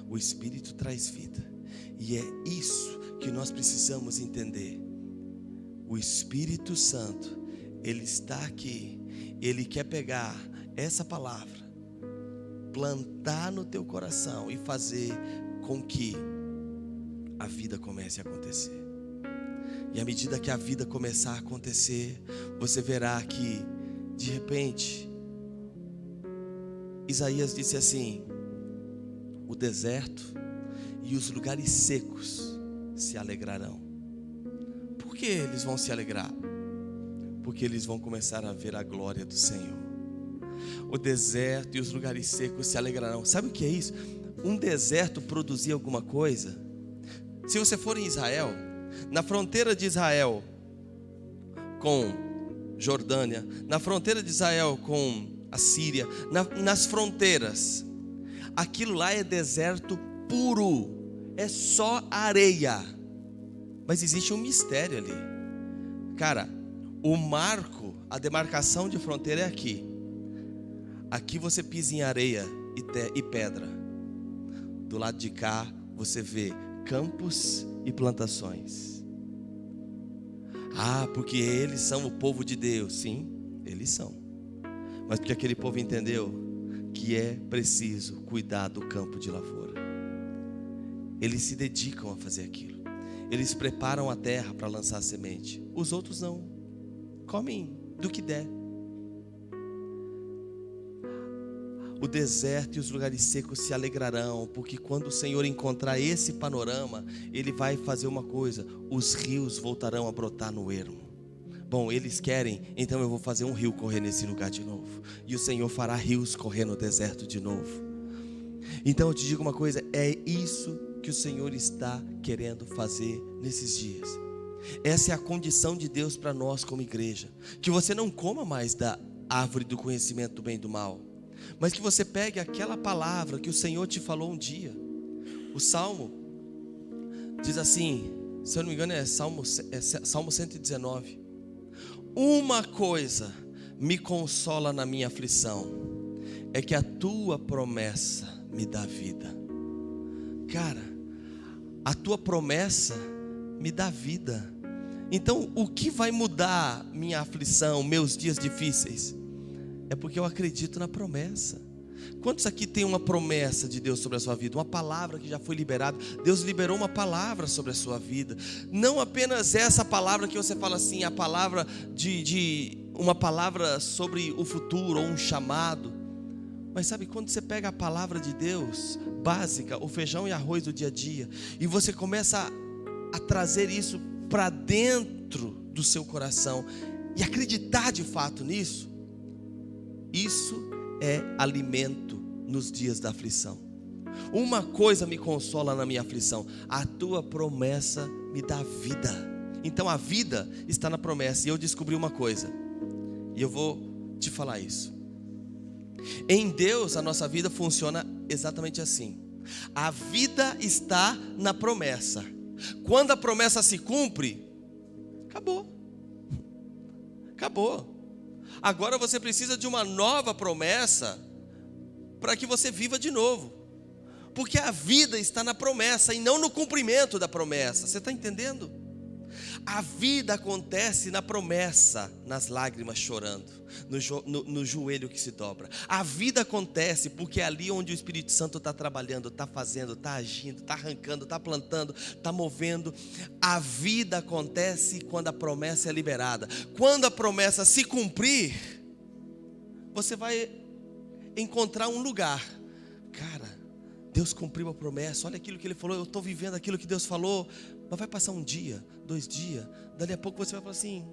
Speaker 1: O Espírito traz vida. E é isso que nós precisamos entender. O Espírito Santo, ele está aqui. Ele quer pegar essa palavra, plantar no teu coração e fazer com que a vida comece a acontecer. E à medida que a vida começar a acontecer, você verá que de repente Isaías disse assim: o deserto e os lugares secos se alegrarão. Por que eles vão se alegrar? Porque eles vão começar a ver a glória do Senhor. O deserto e os lugares secos se alegrarão. Sabe o que é isso? Um deserto produzir alguma coisa. Se você for em Israel, na fronteira de Israel com Jordânia, na fronteira de Israel com a Síria, nas fronteiras, aquilo lá é deserto puro, é só areia, mas existe um mistério ali, cara. O marco, a demarcação de fronteira é aqui. Aqui você pisa em areia e pedra. Do lado de cá você vê campos e plantações. Ah, porque eles são o povo de Deus. Sim, eles são. Mas porque aquele povo entendeu que é preciso cuidar do campo de lavoura. Eles se dedicam a fazer aquilo. Eles preparam a terra para lançar a semente. Os outros não. Comem do que der. O deserto e os lugares secos se alegrarão, porque quando o Senhor encontrar esse panorama, Ele vai fazer uma coisa: os rios voltarão a brotar no ermo. Bom, eles querem, então eu vou fazer um rio correr nesse lugar de novo. E o Senhor fará rios correr no deserto de novo. Então eu te digo uma coisa: é isso que o Senhor está querendo fazer nesses dias. Essa é a condição de Deus para nós como igreja. Que você não coma mais da árvore do conhecimento do bem e do mal, mas que você pegue aquela palavra que o Senhor te falou um dia. O Salmo diz assim, se eu não me engano é Salmo 119. Uma coisa me consola na minha aflição, é que a tua promessa me dá vida. Cara, a tua promessa me dá vida. Então o que vai mudar minha aflição, meus dias difíceis? É porque eu acredito na promessa. Quantos aqui tem uma promessa de Deus sobre a sua vida? Uma palavra que já foi liberada. Deus liberou uma palavra sobre a sua vida. Não apenas essa palavra que você fala assim, a palavra uma palavra sobre o futuro ou um chamado. Mas sabe, quando você pega a palavra de Deus básica, o feijão e arroz do dia a dia, e você começa a trazer isso para dentro do seu coração e acreditar de fato nisso, isso é alimento nos dias da aflição. Uma coisa me consola na minha aflição: a tua promessa me dá vida. Então a vida está na promessa. E eu descobri uma coisa, e eu vou te falar isso. Em Deus a nossa vida funciona exatamente assim. A vida está na promessa. Quando a promessa se cumpre, acabou. Acabou. Agora você precisa de uma nova promessa para que você viva de novo. Porque a vida está na promessa e não no cumprimento da promessa. Você está entendendo? A vida acontece na promessa, nas lágrimas chorando, no joelho que se dobra. A vida acontece porque é ali onde o Espírito Santo está trabalhando, está fazendo, está agindo, está arrancando, está plantando, está movendo. A vida acontece quando a promessa é liberada. Quando a promessa se cumprir, você vai encontrar um lugar. Cara, Deus cumpriu a promessa, olha aquilo que Ele falou, eu estou vivendo aquilo que Deus falou. Mas vai passar um dia, 2 dias, dali a pouco você vai falar assim: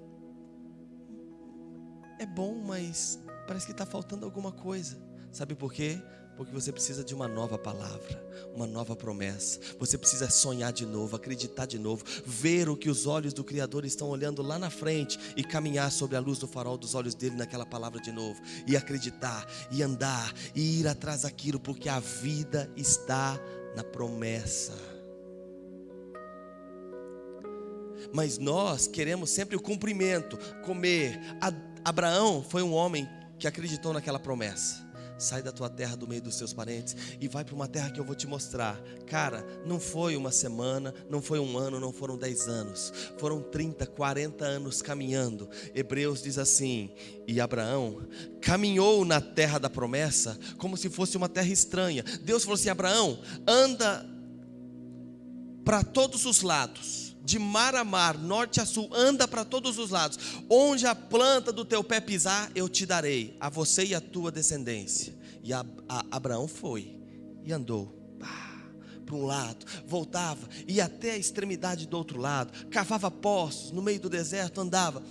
Speaker 1: é bom, mas parece que está faltando alguma coisa. Sabe por quê? Porque você precisa de uma nova palavra, uma nova promessa. Você precisa sonhar de novo, acreditar de novo, ver o que os olhos do Criador estão olhando lá na frente e caminhar sobre a luz do farol dos olhos dele naquela palavra de novo, e acreditar, e andar, e ir atrás daquilo, porque a vida está na promessa. Mas nós queremos sempre o cumprimento, comer. Abraão foi um homem que acreditou naquela promessa. Sai da tua terra, do meio dos seus parentes, e vai para uma terra que eu vou te mostrar. Cara, não foi uma semana, não foi um ano, não foram 10 anos. Foram 30, 40 anos caminhando. Hebreus diz assim: e Abraão caminhou na terra da promessa como se fosse uma terra estranha. Deus falou assim: Abraão, anda para todos os lados, de mar a mar, norte a sul, anda para todos os lados. Onde a planta do teu pé pisar, eu te darei, a você e a tua descendência. E Abraão foi e andou. para um lado, voltava, ia até a extremidade do outro lado, cavava poços no meio do deserto, andava.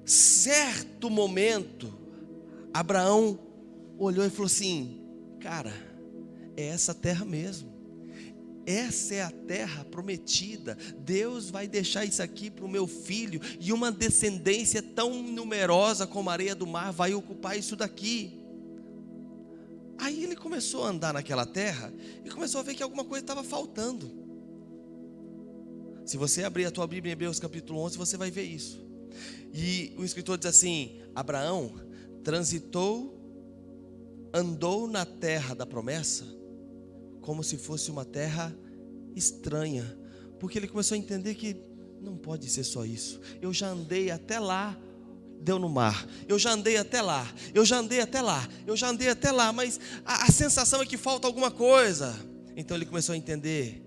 Speaker 1: Certo momento, Abraão olhou e falou assim: cara, é essa terra mesmo. Essa é a terra prometida. Deus vai deixar isso aqui para o meu filho, e uma descendência tão numerosa como a areia do mar vai ocupar isso daqui. Aí ele começou a andar naquela terra e começou a ver que alguma coisa estava faltando. Se você abrir a tua Bíblia em Hebreus capítulo 11, você vai ver isso. E o escritor diz assim: Abraão transitou, andou na terra da promessa como se fosse uma terra estranha, porque ele começou a entender que não pode ser só isso. Eu já andei até lá, deu no mar. Eu já andei até lá, eu já andei até lá, eu já andei até lá, mas a sensação é que falta alguma coisa. Então ele começou a entender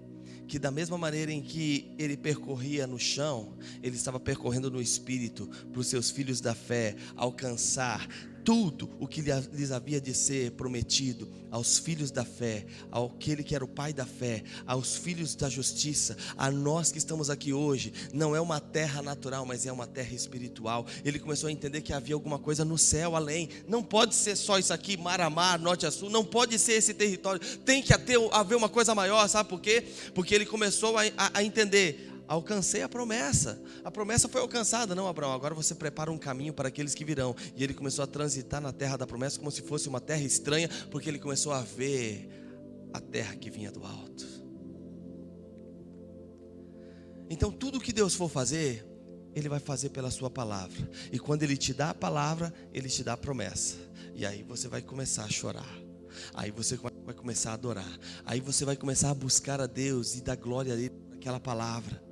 Speaker 1: que da mesma maneira em que ele percorria no chão, ele estava percorrendo no espírito, para os seus filhos da fé alcançar tudo o que lhes havia de ser prometido, aos filhos da fé, àquele que era o pai da fé, aos filhos da justiça, a nós que estamos aqui hoje. Não é uma terra natural, mas é uma terra espiritual. Ele começou a entender que havia alguma coisa no céu além. Não pode ser só isso aqui, mar a mar, norte a sul. Não pode ser esse território. Tem que haver uma coisa maior, sabe por quê? Porque ele começou a entender: alcancei a promessa. A promessa foi alcançada. Não, Abraão, agora você prepara um caminho para aqueles que virão. E ele começou a transitar na terra da promessa como se fosse uma terra estranha, porque ele começou a ver a terra que vinha do alto. Então tudo que Deus for fazer, Ele vai fazer pela sua palavra. E quando Ele te dá a palavra, Ele te dá a promessa. E aí você vai começar a chorar. Aí você vai começar a adorar. Aí você vai começar a buscar a Deus e dar glória a Ele por aquela palavra.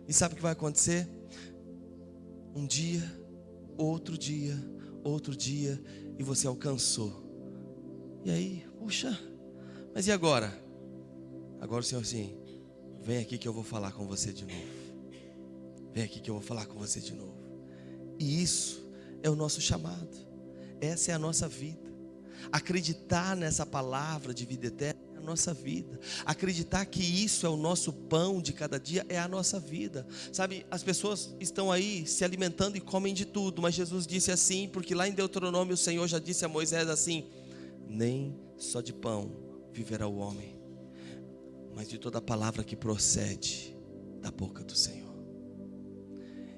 Speaker 1: E sabe o que vai acontecer? Um dia, outro dia, e você alcançou. E aí, puxa, mas e agora? Agora o Senhor assim: vem aqui que eu vou falar com você de novo. Vem aqui que eu vou falar com você de novo. E isso é o nosso chamado. Essa é a nossa vida. Acreditar nessa palavra de vida eterna é a nossa vida. Acreditar que isso é o nosso pão de cada dia é a nossa vida. Sabe, as pessoas estão aí se alimentando e comem de tudo, mas Jesus disse assim, porque lá em Deuteronômio o Senhor já disse a Moisés assim: nem só de pão viverá o homem, mas de toda palavra que procede da boca do Senhor.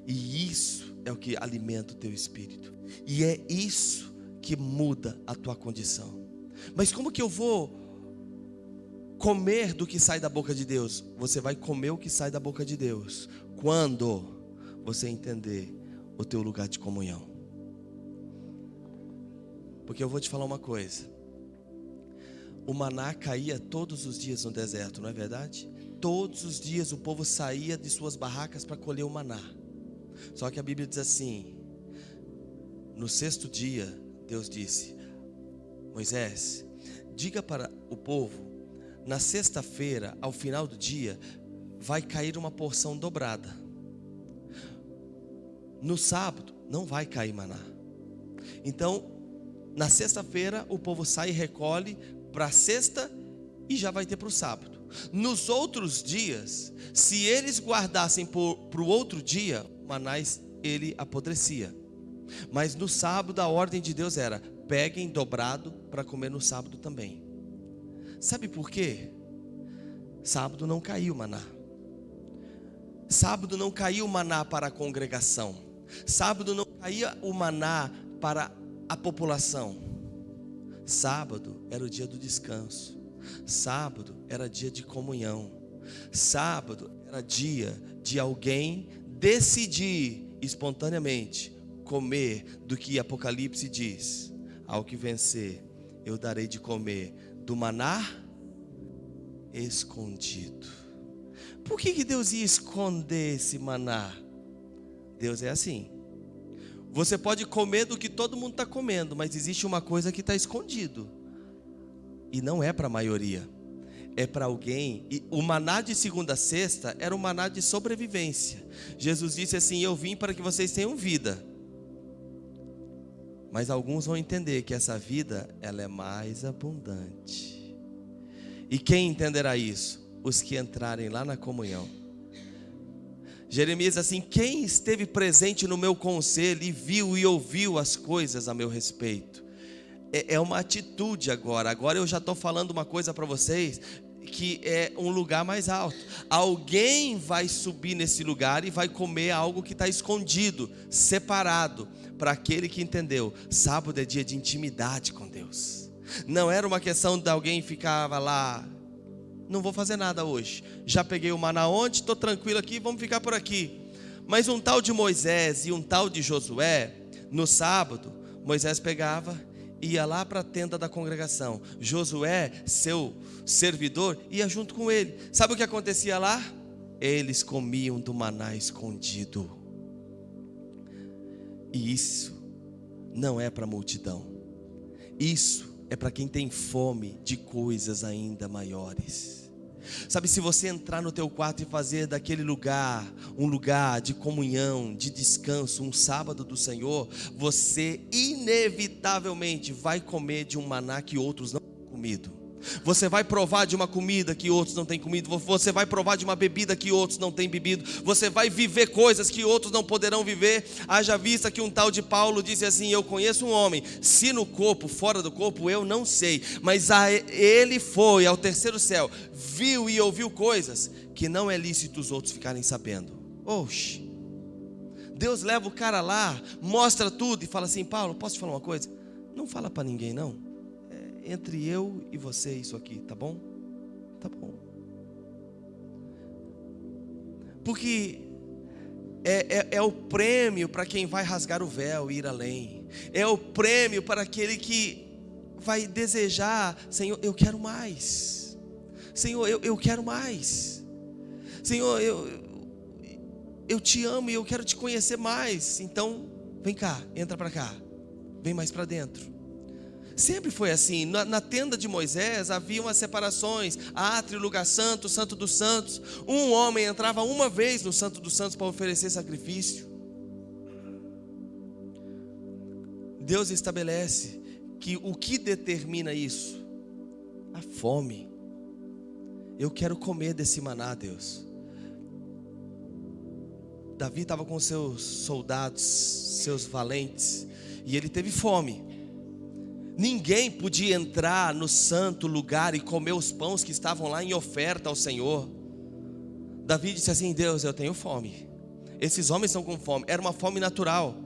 Speaker 1: E isso é o que alimenta o teu espírito. E é isso que muda a tua condição. Mas como que eu vou comer do que sai da boca de Deus? Você vai comer o que sai da boca de Deus quando você entender o teu lugar de comunhão. Porque eu vou te falar uma coisa: o maná caía todos os dias no deserto, não é verdade? Todos os dias o povo saía de suas barracas para colher o maná. Só que a Bíblia diz assim: no sexto dia Deus disse: Moisés, diga para o povo, na sexta-feira, ao final do dia, vai cair uma porção dobrada. No sábado não vai cair maná. Então, na sexta-feira o povo sai e recolhe para a sexta e já vai ter para o sábado. Nos outros dias, se eles guardassem para o outro dia, o maná ele apodrecia. Mas no sábado a ordem de Deus era: peguem dobrado para comer no sábado também. Sabe por quê? Sábado não caiu maná. Sábado não caiu o maná para a congregação. Sábado não caía o maná para a população. Sábado era o dia do descanso. Sábado era dia de comunhão. Sábado era dia de alguém decidir espontaneamente comer do que Apocalipse diz: ao que vencer, eu darei de comer do maná escondido. Por que Deus ia esconder esse maná? Deus é assim: você pode comer do que todo mundo está comendo, mas existe uma coisa que está escondido, e não é para a maioria, é para alguém. E o maná de segunda a sexta era um maná de sobrevivência. Jesus disse assim: eu vim para que vocês tenham vida. Mas alguns vão entender que essa vida, ela é mais abundante. E quem entenderá isso? Os que entrarem lá na comunhão. Jeremias diz assim: quem esteve presente no meu conselho e viu e ouviu as coisas a meu respeito? É uma atitude agora. Agora eu já estou falando uma coisa para vocês, que é um lugar mais alto. Alguém vai subir nesse lugar e vai comer algo que está escondido, separado. Para aquele que entendeu, sábado é dia de intimidade com Deus. Não era uma questão de alguém ficava lá, não vou fazer nada hoje, já peguei o maná ontem, estou tranquilo aqui, vamos ficar por aqui. Mas um tal de Moisés e um tal de Josué, no sábado, Moisés pegava, ia lá para a tenda da congregação. Josué, seu servidor, ia junto com ele. Sabe o que acontecia lá? Eles comiam do maná escondido. E isso não é para a multidão. Isso é para quem tem fome de coisas ainda maiores. Sabe, se você entrar no teu quarto e fazer daquele lugar um lugar de comunhão, de descanso, um sábado do Senhor, você inevitavelmente vai comer de um maná que outros não têm comido. Você vai provar de uma comida que outros não têm comido. Você vai provar de uma bebida que outros não têm bebido. Você vai viver coisas que outros não poderão viver. Haja vista que um tal de Paulo disse assim: eu conheço um homem, se no corpo, fora do corpo, eu não sei, mas ele foi ao terceiro céu, viu e ouviu coisas que não é lícito os outros ficarem sabendo. Oxe, Deus leva o cara lá, mostra tudo e fala assim: Paulo, posso te falar uma coisa? Não fala para ninguém não. Entre eu e você isso aqui, tá bom? Tá bom. Porque é o prêmio para quem vai rasgar o véu e ir além. É o prêmio para aquele que vai desejar: Senhor, eu quero mais. Senhor, eu quero mais. Senhor, eu te amo e eu quero te conhecer mais. Então, vem cá, entra para cá. Vem mais para dentro. Sempre foi assim. Na tenda de Moisés havia umas separações: átrio, lugar santo, santo dos santos. Um homem entrava uma vez no santo dos santos para oferecer sacrifício. Deus estabelece que o que determina isso? A fome. Eu quero comer desse maná, Deus. Davi estava com seus soldados, seus valentes, e ele teve fome. Ninguém podia entrar no santo lugar e comer os pães que estavam lá em oferta ao Senhor. Davi disse assim: Deus, eu tenho fome. Esses homens estão com fome. Era uma fome natural.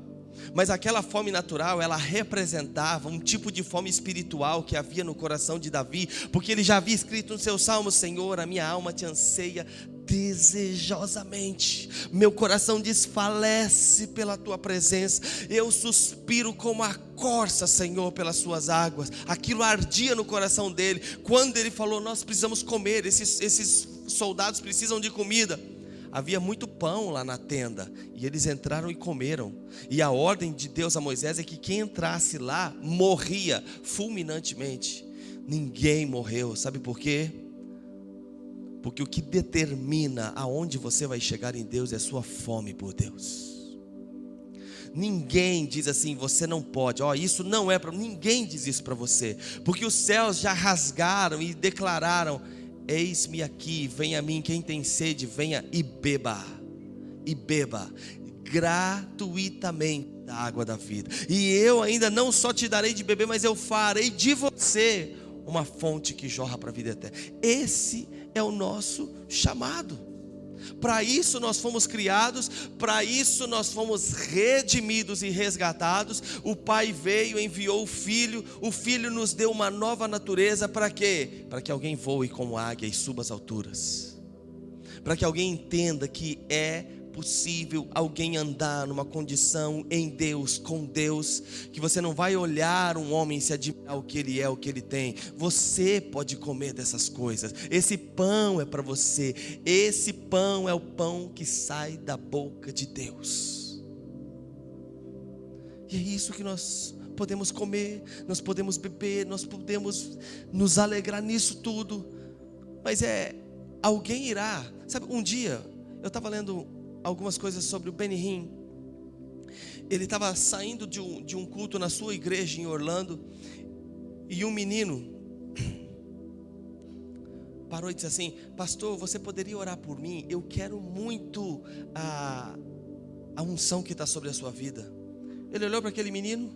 Speaker 1: Mas aquela fome natural, ela representava um tipo de fome espiritual que havia no coração de Davi. Porque ele já havia escrito no seu salmo: Senhor, a minha alma te anseia desejosamente, meu coração desfalece pela tua presença, eu suspiro como a corça, Senhor, pelas suas águas. Aquilo ardia no coração dele. Quando ele falou: nós precisamos comer, esses soldados precisam de comida. Havia muito pão lá na tenda, e eles entraram e comeram. E a ordem de Deus a Moisés é que quem entrasse lá morria fulminantemente. Ninguém morreu. Sabe por quê? Porque o que determina aonde você vai chegar em Deus é a sua fome por Deus. Ninguém diz assim: você não pode, isso não é para... Ninguém diz isso para você, porque os céus já rasgaram e declararam: eis-me aqui, venha a mim, quem tem sede, venha e beba gratuitamente da água da vida. E eu ainda não só te darei de beber, mas eu farei de você uma fonte que jorra para a vida eterna. Esse é o nosso chamado. Para isso nós fomos criados, para isso nós fomos redimidos e resgatados. O Pai veio, enviou o Filho nos deu uma nova natureza. Para quê? Para que alguém voe como águia e suba às alturas. Para que alguém entenda que é possível alguém andar numa condição em Deus, com Deus, que você não vai olhar um homem e se admirar o que ele é, o que ele tem. Você pode comer dessas coisas. Esse pão é para você. Esse pão é o pão que sai da boca de Deus. E é isso que nós podemos comer, nós podemos beber, nós podemos nos alegrar nisso tudo. Mas alguém irá. Sabe, um dia eu estava lendo algumas coisas sobre o Benny Hinn. Ele estava saindo de um culto na sua igreja em Orlando, e um menino parou e disse assim: pastor, você poderia orar por mim? Eu quero muito a unção que está sobre a sua vida. Ele olhou para aquele menino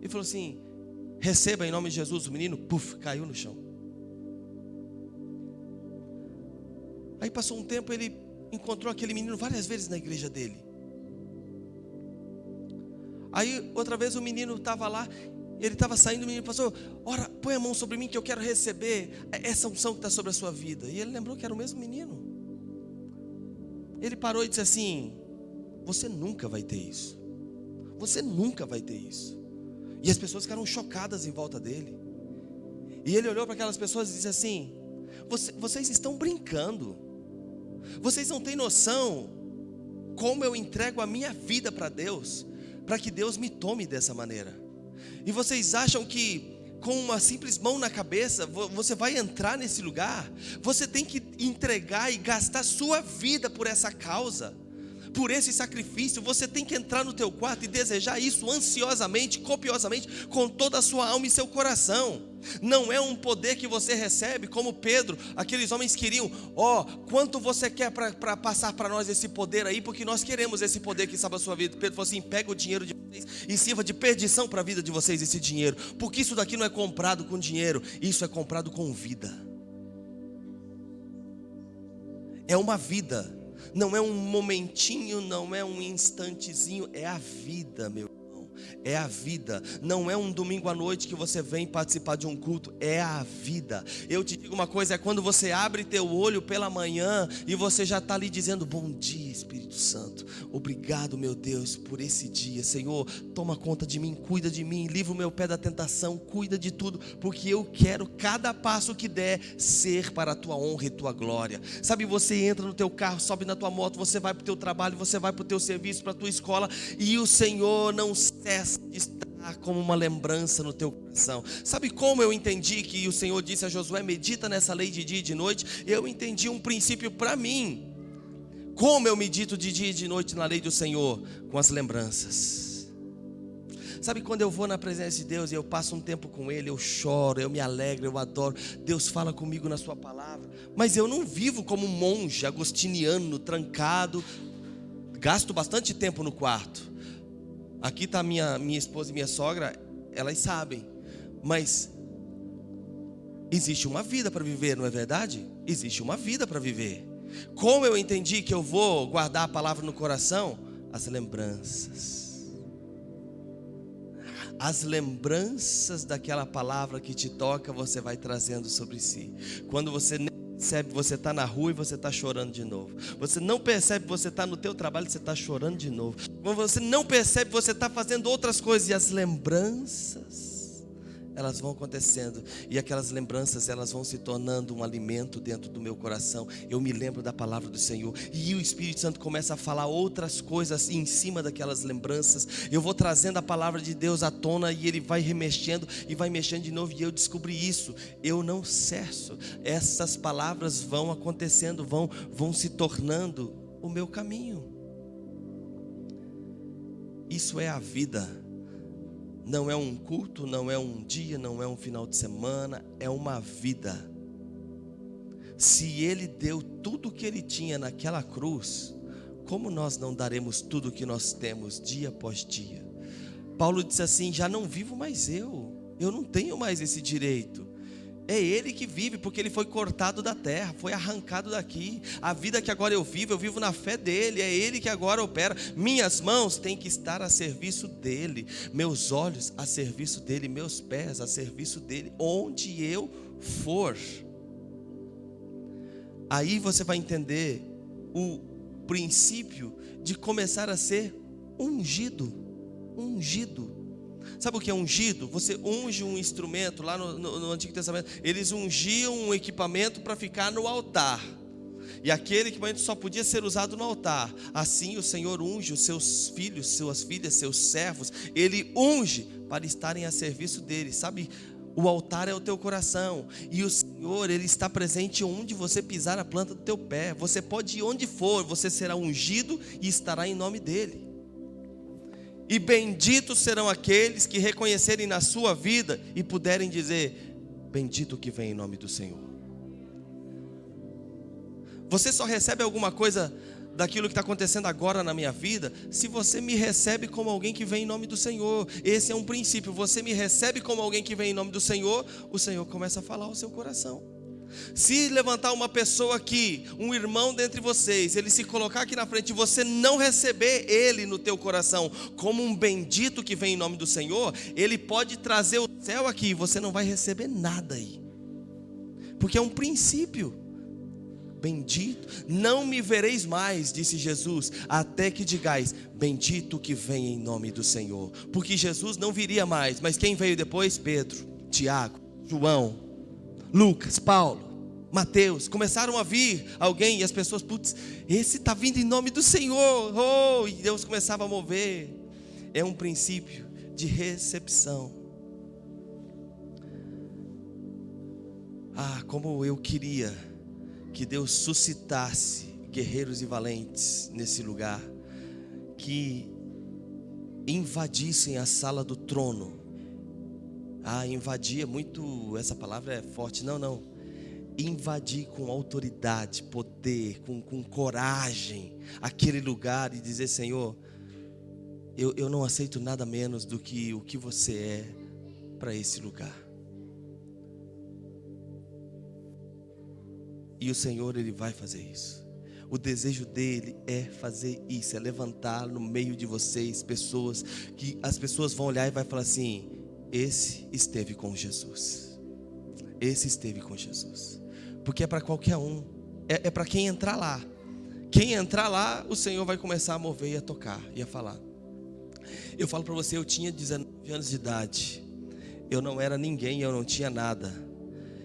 Speaker 1: e falou assim: receba em nome de Jesus. O menino, caiu no chão. Aí passou um tempo, ele encontrou aquele menino várias vezes na igreja dele. Aí outra vez o menino estava lá, ele estava saindo, o menino passou: ora, põe a mão sobre mim que eu quero receber essa unção que está sobre a sua vida. E ele lembrou que era o mesmo menino. Ele parou e disse assim: você nunca vai ter isso. Você nunca vai ter isso. E as pessoas ficaram chocadas em volta dele. E ele olhou para aquelas pessoas e disse assim: vocês estão brincando. Vocês não têm noção como eu entrego a minha vida para Deus, para que Deus me tome dessa maneira. E vocês acham que com uma simples mão na cabeça você vai entrar nesse lugar? Você tem que entregar e gastar sua vida por essa causa, por esse sacrifício. Você tem que entrar no teu quarto e desejar isso ansiosamente, copiosamente, com toda a sua alma e seu coração. Não é um poder que você recebe como Pedro, aqueles homens queriam: quanto você quer para passar para nós esse poder aí, porque nós queremos esse poder que salva a sua vida. Pedro falou assim: pega o dinheiro de vocês e sirva de perdição para a vida de vocês esse dinheiro, porque isso daqui não é comprado com dinheiro, isso é comprado com vida. É uma vida, não é um momentinho, não é um instantezinho, é a vida, meu irmão. É a vida, não é um domingo à noite que você vem participar de um culto, é a vida. Eu te digo uma coisa: é quando você abre teu olho pela manhã e você já está ali dizendo: bom dia, Espírito Santo, obrigado, meu Deus, por esse dia. Senhor, toma conta de mim, cuida de mim, livra o meu pé da tentação, cuida de tudo, porque eu quero cada passo que der ser para a tua honra e tua glória. Sabe, você entra no teu carro, sobe na tua moto, você vai para o teu trabalho, você vai para o teu serviço, para a tua escola, e o Senhor não cessa de estar como uma lembrança no teu coração. Sabe como eu entendi que o Senhor disse a Josué: medita nessa lei de dia e de noite? Eu entendi um princípio para mim. Como eu medito de dia e de noite na lei do Senhor? Com as lembranças. Sabe, quando eu vou na presença de Deus e eu passo um tempo com Ele, eu choro, eu me alegro, eu adoro. Deus fala comigo na sua palavra, mas eu não vivo como um monge agostiniano, trancado. Gasto bastante tempo no quarto. Aqui está minha esposa e minha sogra, elas sabem. Mas existe uma vida para viver, não é verdade? Existe uma vida para viver. Como eu entendi que eu vou guardar a palavra no coração? As lembranças. As lembranças daquela palavra que te toca, você vai trazendo sobre si. Quando você nem percebe, você está na rua e você está chorando de novo. Você não percebe, você está no teu trabalho e você está chorando de novo. Quando você não percebe, você está fazendo outras coisas. E as lembranças, elas vão acontecendo. E aquelas lembranças, elas vão se tornando um alimento dentro do meu coração. Eu me lembro da palavra do Senhor. E o Espírito Santo começa a falar outras coisas em cima daquelas lembranças. Eu vou trazendo a palavra de Deus à tona e Ele vai remexendo e vai mexendo de novo. E eu descobri isso. Eu não cesso. Essas palavras vão acontecendo, vão se tornando o meu caminho. Isso é a vida. Não é um culto, não é um dia, não é um final de semana, é uma vida. Se Ele deu tudo o que Ele tinha naquela cruz, como nós não daremos tudo o que nós temos dia após dia? Paulo disse assim: já não vivo mais eu não tenho mais esse direito. É Ele que vive, porque Ele foi cortado da terra, foi arrancado daqui. A vida que agora eu vivo na fé dEle. É Ele que agora opera. Minhas mãos têm que estar a serviço dEle, meus olhos a serviço dEle, meus pés a serviço dEle, onde eu for. Aí você vai entender o princípio de começar a ser ungido. Sabe o que é ungido? Você unge um instrumento. Lá no Antigo Testamento, eles ungiam um equipamento para ficar no altar. E aquele equipamento só podia ser usado no altar. Assim o Senhor unge os seus filhos, suas filhas, seus servos. Ele unge para estarem a serviço dele. Sabe, o altar é o teu coração. E o Senhor, Ele está presente onde você pisar a planta do teu pé. Você pode ir onde for, você será ungido e estará em nome dele. E benditos serão aqueles que reconhecerem na sua vida e puderem dizer: bendito que vem em nome do Senhor. Você só recebe alguma coisa daquilo que está acontecendo agora na minha vida se você me recebe como alguém que vem em nome do Senhor. Esse é um princípio. Você me recebe como alguém que vem em nome do Senhor, o Senhor começa a falar ao seu coração. Se levantar uma pessoa aqui, um irmão dentre vocês, ele se colocar aqui na frente e você não receber ele no teu coração como um bendito que vem em nome do Senhor, ele pode trazer o céu aqui e você não vai receber nada aí, porque é um princípio. Bendito, não me vereis mais, disse Jesus, até que digais, bendito que vem em nome do Senhor. Porque Jesus não viria mais, mas quem veio depois? Pedro, Tiago, João, Lucas, Paulo, Mateus. Começaram a vir alguém e as pessoas, putz, esse está vindo em nome do Senhor. Oh, e Deus começava a mover. É um princípio de recepção. Ah, como eu queria que Deus suscitasse guerreiros e valentes nesse lugar, que invadissem a sala do trono. Ah, invadir é muito, essa palavra é forte. Não, invadir com autoridade, poder, com coragem aquele lugar e dizer, Senhor, eu não aceito nada menos do que o que você é para esse lugar. E o Senhor, Ele vai fazer isso. O desejo dEle é fazer isso, é levantar no meio de vocês pessoas, que as pessoas vão olhar e vai falar assim, esse esteve com Jesus. Esse esteve com Jesus. Porque é para qualquer um, é para quem entrar lá. Quem entrar lá, o Senhor vai começar a mover e a tocar e a falar. Eu falo para você, eu tinha 19 anos de idade, eu não era ninguém, eu não tinha nada.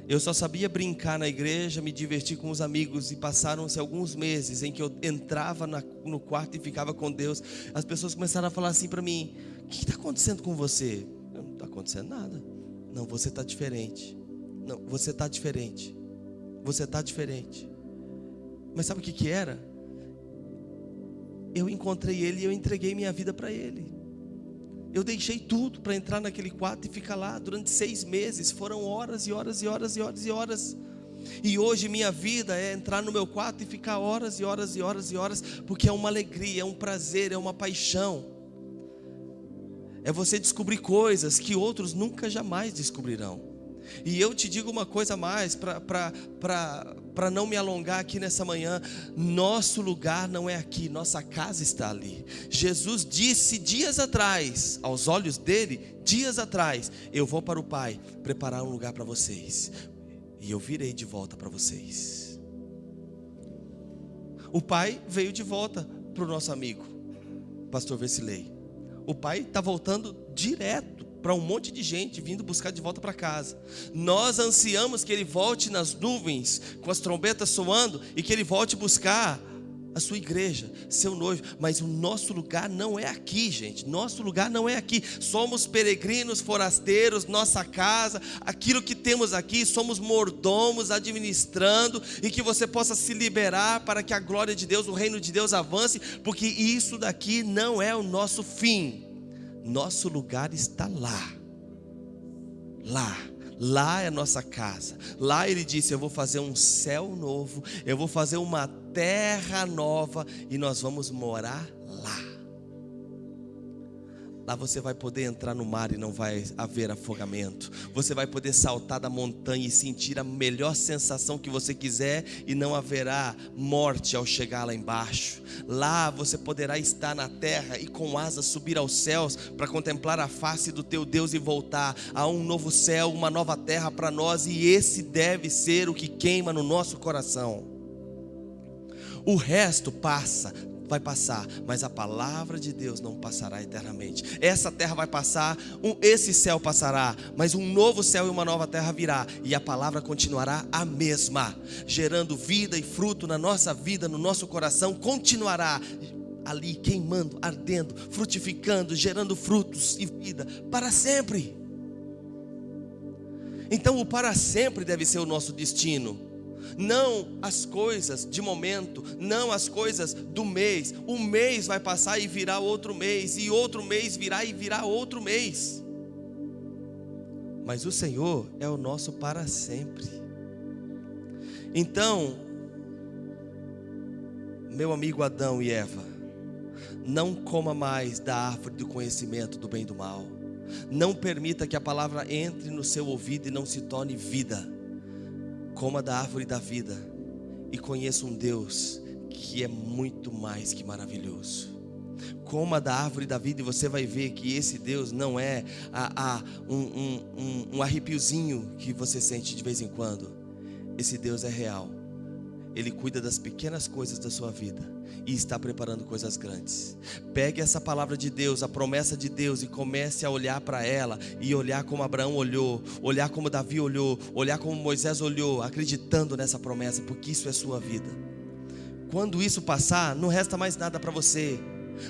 Speaker 1: Eu só sabia brincar na igreja, me divertir com os amigos. E passaram-se alguns meses em que eu entrava no quarto e ficava com Deus. As pessoas começaram a falar assim para mim, o que está acontecendo com você? Não está acontecendo nada. Não, você está diferente. Não, você está diferente. Você está diferente. Mas sabe o que era? Eu encontrei Ele e eu entreguei minha vida para Ele. Eu deixei tudo para entrar naquele quarto e ficar lá durante 6 meses. Foram horas e horas e horas e horas e horas. E hoje minha vida é entrar no meu quarto e ficar horas e horas e horas e horas, porque é uma alegria, é um prazer, é uma paixão. É você descobrir coisas que outros nunca jamais descobrirão. E eu te digo uma coisa a mais, para não me alongar aqui nessa manhã, nosso lugar não é aqui, nossa casa está ali. Jesus disse dias atrás, aos olhos dele, dias atrás, eu vou para o Pai preparar um lugar para vocês, e eu virei de volta para vocês. O Pai veio de volta para o nosso amigo, pastor Vesilei. O Pai está voltando direto para um monte de gente vindo buscar de volta para casa. Nós ansiamos que Ele volte nas nuvens, com as trombetas soando, e que Ele volte buscar a sua igreja, seu noivo. Mas o nosso lugar não é aqui, gente. Nosso lugar não é aqui. Somos peregrinos, forasteiros, nossa casa, aquilo que temos aqui, somos mordomos administrando, e que você possa se liberar para que a glória de Deus, o reino de Deus avance, porque isso daqui não é o nosso fim. Nosso lugar está lá. Lá é a nossa casa. Lá Ele disse, eu vou fazer um céu novo, eu vou fazer uma terra nova, e nós vamos morar lá. Lá você vai poder entrar no mar e não vai haver afogamento. Você vai poder saltar da montanha e sentir a melhor sensação que você quiser, e não haverá morte ao chegar lá embaixo. Lá você poderá estar na terra e com asas subir aos céus para contemplar a face do teu Deus e voltar a um novo céu, uma nova terra para nós, e esse deve ser o que queima no nosso coração. O resto vai passar, mas a palavra de Deus não passará eternamente. Essa terra vai passar, esse céu passará, mas um novo céu e uma nova terra virá, e a palavra continuará a mesma, gerando vida e fruto na nossa vida, no nosso coração, continuará ali queimando, ardendo, frutificando, gerando frutos e vida para sempre. Então o para sempre deve ser o nosso destino. Não as coisas de momento, não as coisas do mês. O mês vai passar e virá outro mês, e outro mês virá e virá outro mês. mas o Senhor é o nosso para sempre. Então, meu amigo Adão e Eva, não coma mais da árvore do conhecimento do bem e do mal. Não permita que a palavra entre no seu ouvido e não se torne vida. Coma da árvore da vida e conheça um Deus que é muito mais que maravilhoso. Coma da árvore da vida e você vai ver que esse Deus não é um arrepiozinho que você sente de vez em quando. Esse Deus é real. Ele cuida das pequenas coisas da sua vida e está preparando coisas grandes. Pegue essa palavra de Deus, a promessa de Deus, e comece a olhar para ela e olhar como Abraão olhou, olhar como Davi olhou, olhar como Moisés olhou, acreditando nessa promessa, porque isso é sua vida. Quando isso passar, não resta mais nada para você.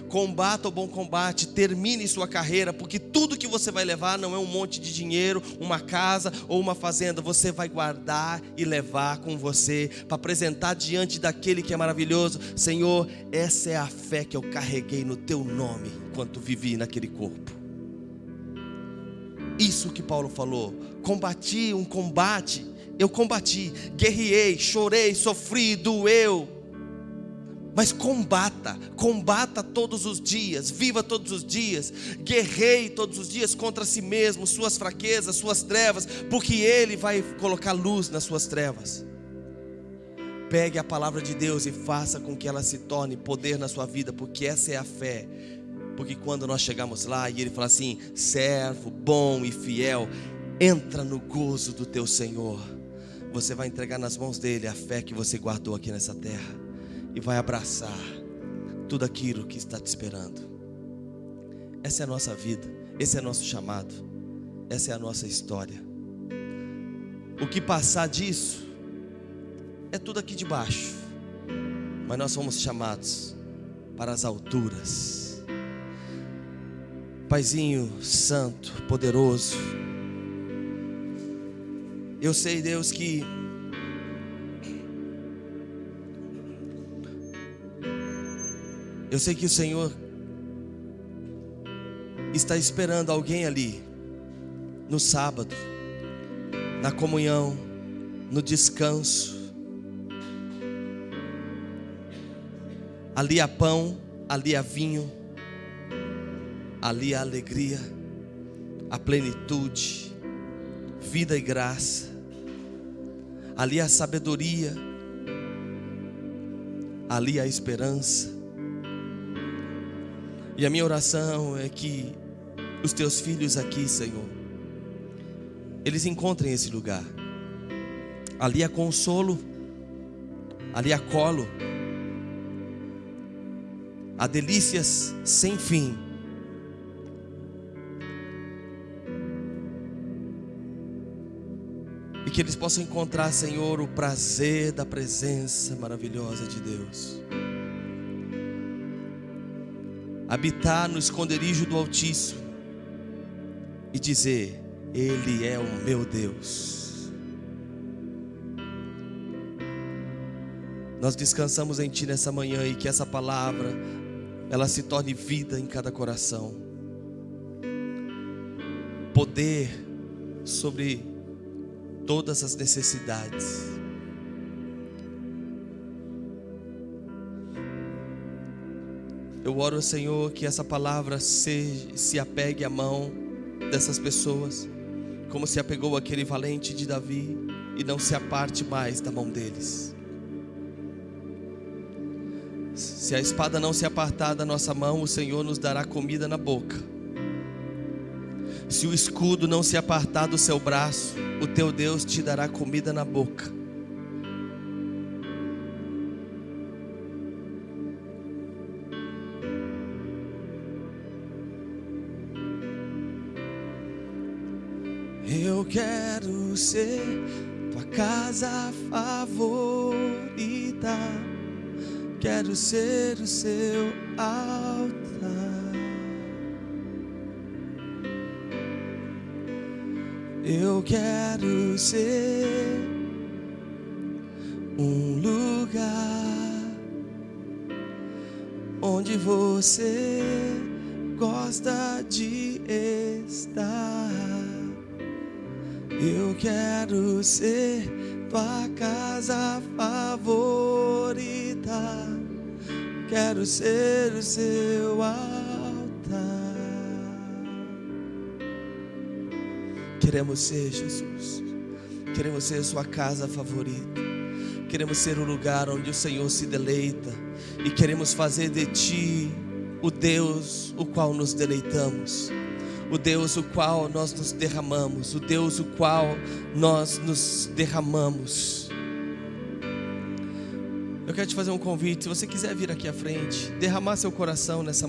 Speaker 1: Combata o bom combate, termine sua carreira, porque tudo que você vai levar não é um monte de dinheiro, uma casa ou uma fazenda. Você vai guardar e levar com você, para apresentar diante daquele que é maravilhoso. Senhor, essa é a fé que eu carreguei no teu nome, enquanto vivi naquele corpo. Isso que Paulo falou, combati um combate, eu combati, guerreei, chorei, sofri, doeu. Mas combata todos os dias, viva todos os dias, guerreie todos os dias contra si mesmo, suas fraquezas, suas trevas, porque Ele vai colocar luz nas suas trevas. Pegue a palavra de Deus e faça com que ela se torne poder na sua vida, porque essa é a fé. Porque quando nós chegamos lá e Ele fala assim: servo bom e fiel, entra no gozo do teu Senhor. Você vai entregar nas mãos dEle a fé que você guardou aqui nessa terra e vai abraçar tudo aquilo que está te esperando. Essa é a nossa vida, esse é nosso chamado, essa é a nossa história. O que passar disso é tudo aqui de baixo, mas nós somos chamados para as alturas. Paizinho santo, poderoso, eu sei, Deus, que o Senhor está esperando alguém ali, no sábado, na comunhão, no descanso. Ali há pão, ali há vinho, ali há alegria, a plenitude, vida e graça. Ali há sabedoria, ali há esperança. E a minha oração é que os teus filhos aqui, Senhor, eles encontrem esse lugar. Ali há consolo, ali há colo, há delícias sem fim. E que eles possam encontrar, Senhor, o prazer da presença maravilhosa de Deus. Habitar no esconderijo do Altíssimo e dizer: Ele é o meu Deus. Nós descansamos em Ti nessa manhã e que essa palavra, ela se torne vida em cada coração. Poder sobre todas as necessidades. Eu oro, Senhor, que essa palavra se apegue à mão dessas pessoas, como se apegou aquele valente de Davi, e não se aparte mais da mão deles. Se a espada não se apartar da nossa mão, o Senhor nos dará comida na boca. Se o escudo não se apartar do seu braço, o teu Deus te dará comida na boca. Eu quero ser tua casa favorita, quero ser o seu altar. Eu quero ser um lugar onde você gosta de estar. Eu quero ser tua casa favorita, quero ser o seu altar. Queremos ser, Jesus, queremos ser a sua casa favorita, queremos ser o lugar onde o Senhor se deleita, e queremos fazer de Ti o Deus o qual nos deleitamos, o Deus o qual nós nos derramamos, o Deus o qual nós nos derramamos. Eu quero te fazer um convite, se você quiser vir aqui à frente, derramar seu coração nessa manhã.